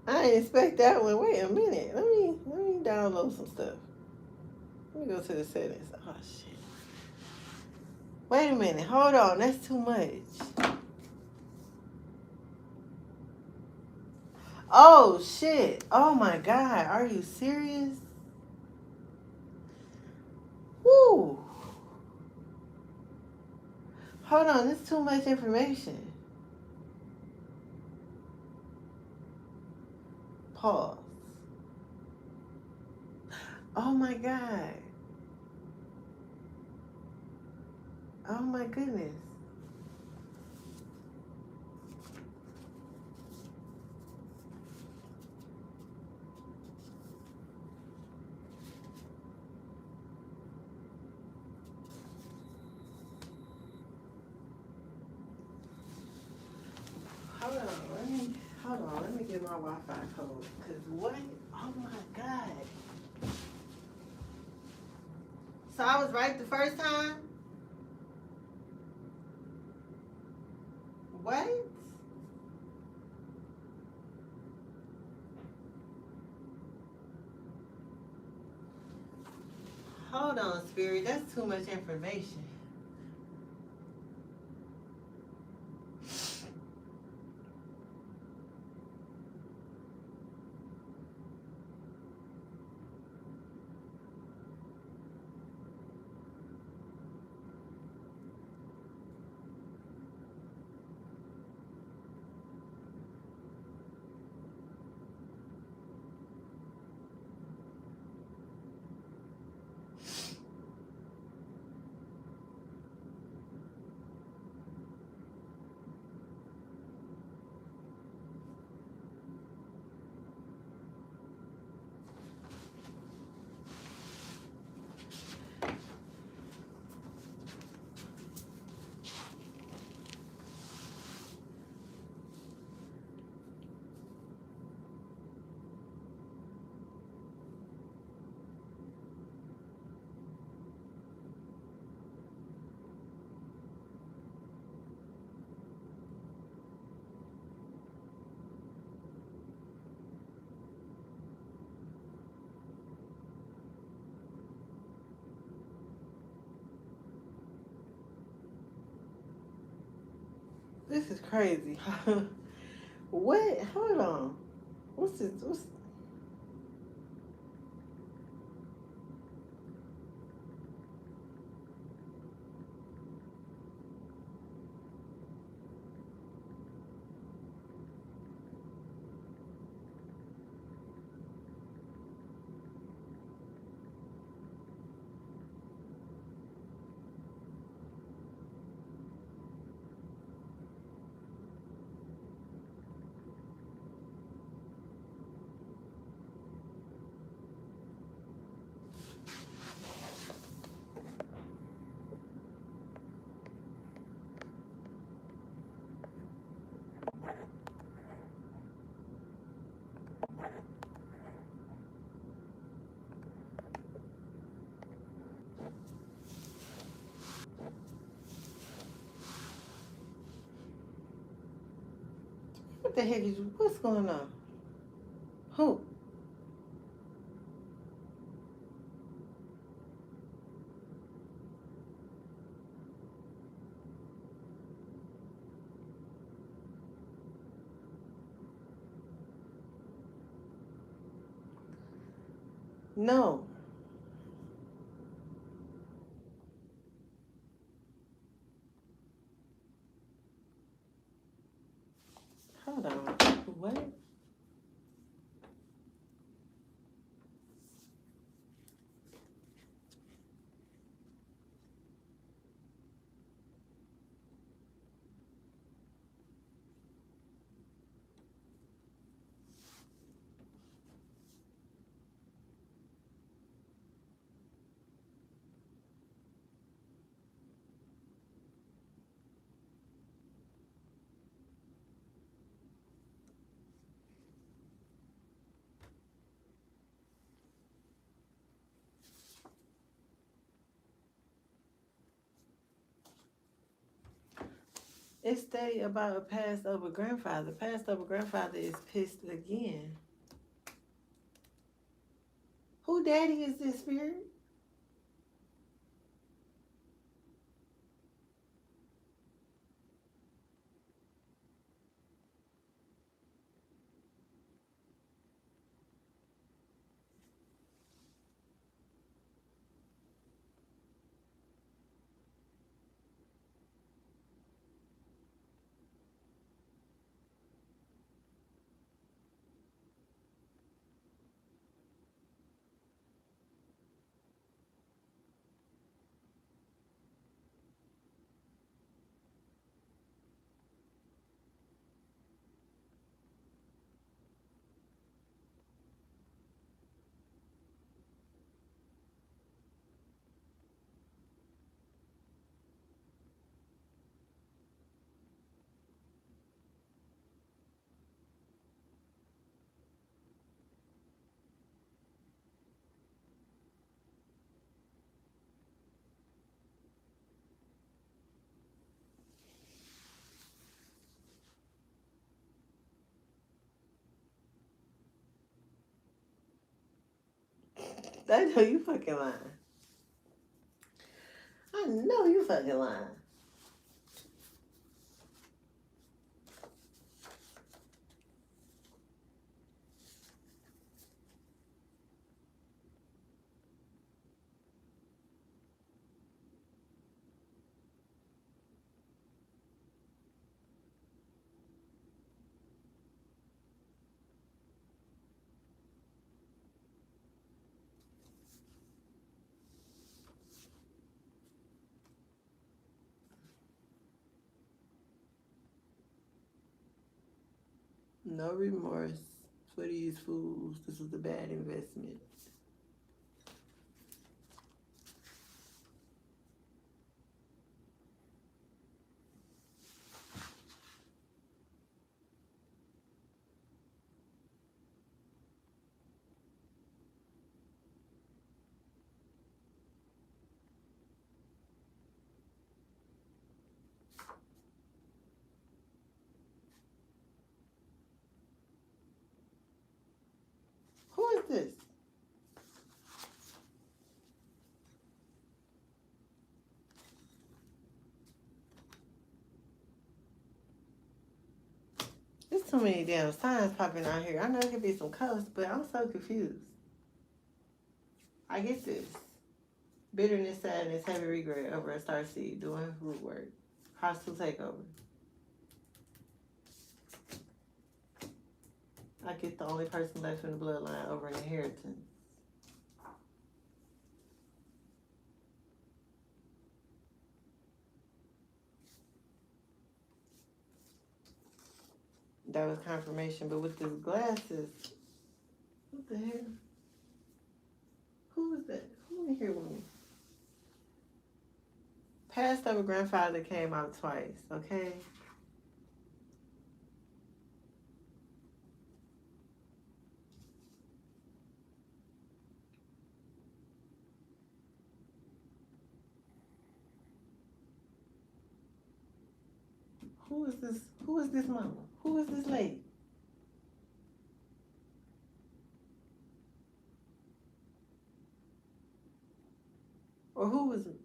I didn't expect that one. Wait a minute. Let me download some stuff. Let me go to the settings. Oh shit. Wait a minute. Hold on. That's too much. Oh shit. Oh my God. Are you serious? Woo. Hold on. That's too much information. Pause. Oh my God. Oh my goodness. Hold on. Let me get my Wi-Fi code. Cause what? Oh my God. So I was right the first time? What? Hold on, Spirit. That's too much information. This is crazy. What? Hold on. What's this? What's... What the heck is... What's going on? Who? No. Hold on. What? It stated about a passed over grandfather. Passed over grandfather is pissed again. Who daddy is this spirit? I know you fucking lying. I know you fucking lying. No remorse for these fools. This is a bad investment. Who is this? too many damn signs popping out here. I know it could be some cuffs, but I'm so confused. I get this. Bitterness, sadness, heavy regret over a starseed doing root work. Hostile takeover. I get the only person left in the bloodline over an inheritance. That was confirmation, but with the glasses, what the hell? Who is that? Who in here with me? Passed over grandfather came out twice, okay? Who is this? Who is this mama? Who is this lady? Or who is it?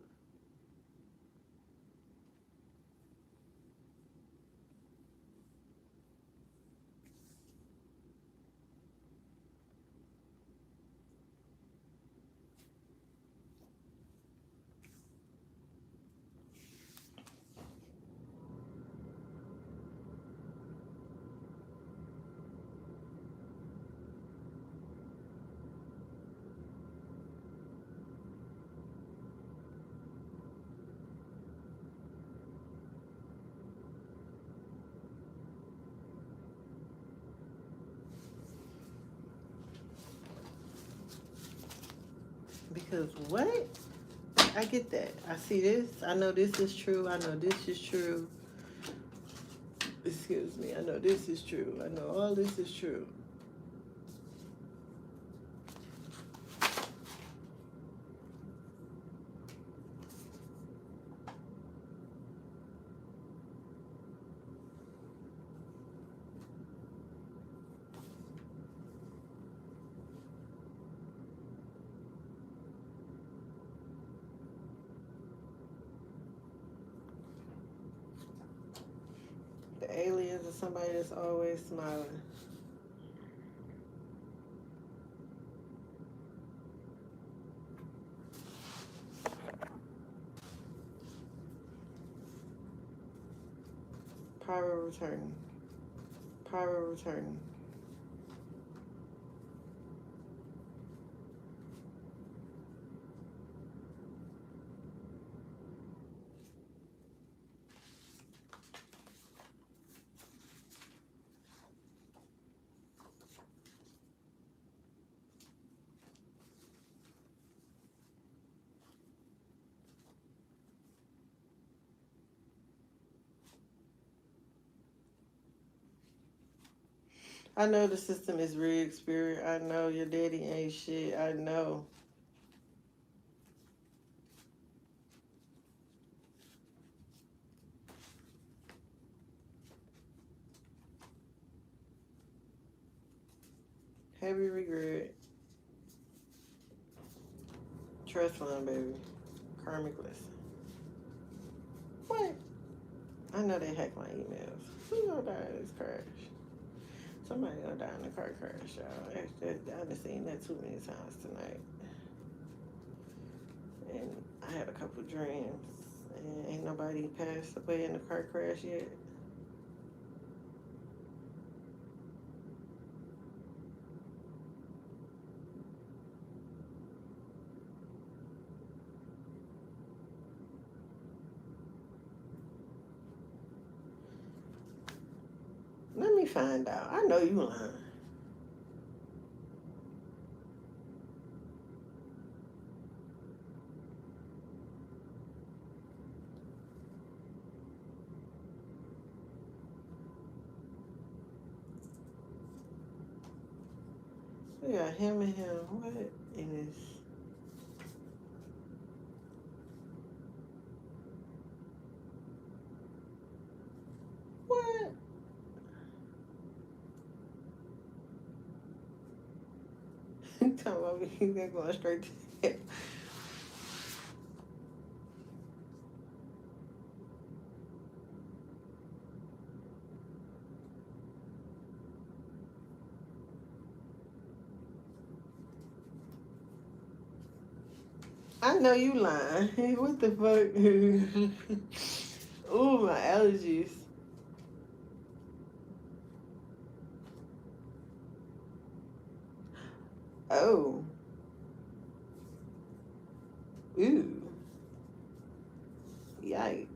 Because what? I get that. I see this. I know this is true. I know this is true. Excuse me. I know this is true. I know all this is true. The aliens are somebody that's always smiling. Power returning. Power returning. I know the system is rigged, spirit. I know your daddy ain't shit. I know. Heavy regret. Trust fund, baby. Karmic lesson. What? I know they hack my emails. Who gonna die in this crash? Somebody gonna die in a car crash, y'all. I've seen that too many times tonight. And I had a couple dreams. And ain't nobody passed away in the car crash yet. Let me find out. I know you lying. We got him and him. What in this? What? Talking about me, they're going straight to hell. I know you lying. What the fuck? Ooh, my allergies. Oh. Ooh. Yikes.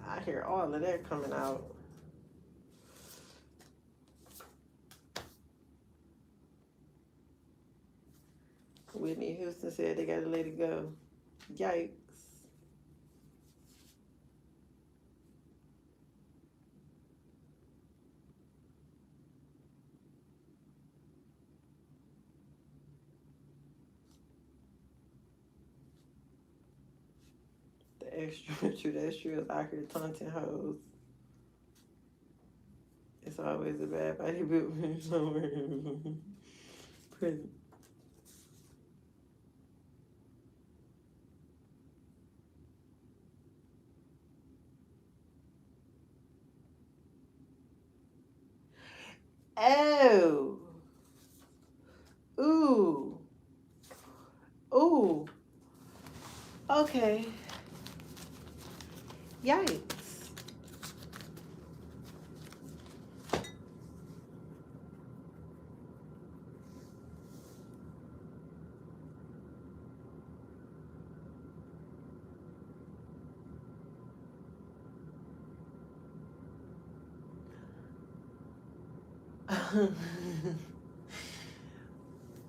I hear all of that coming out. Whitney Houston said they gotta let it go. Yikes. The extra true, that's true is out here taunting hoes. It's always a bad body built somewhere. Prison. Oh. Ooh. Ooh. Okay. Yikes.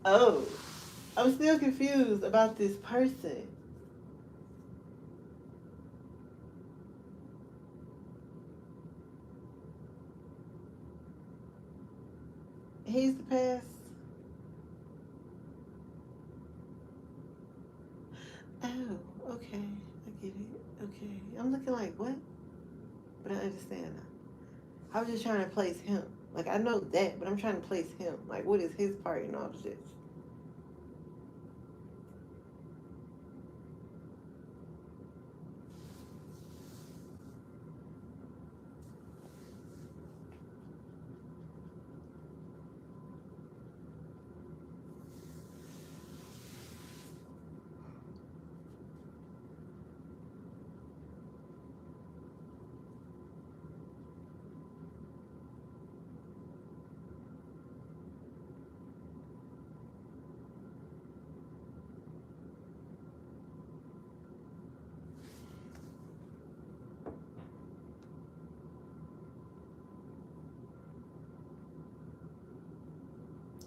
Oh. I'm still confused about this person. He's the past. Oh, okay. I get it. Okay. I'm looking like, what? But I understand now. I was just trying to place him. Like, I know that, but I'm trying to place him. Like, what is his part in all of this?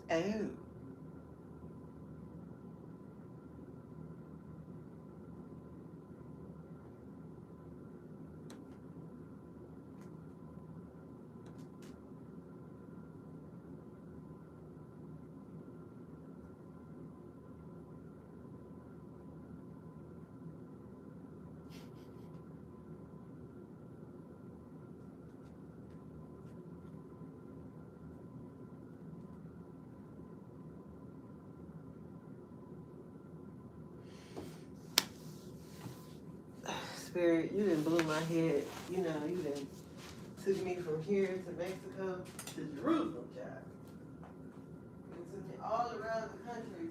Oh. Spirit, you done blew my head. You know, you done took me from here to Mexico to Jerusalem, child. You took me all around the country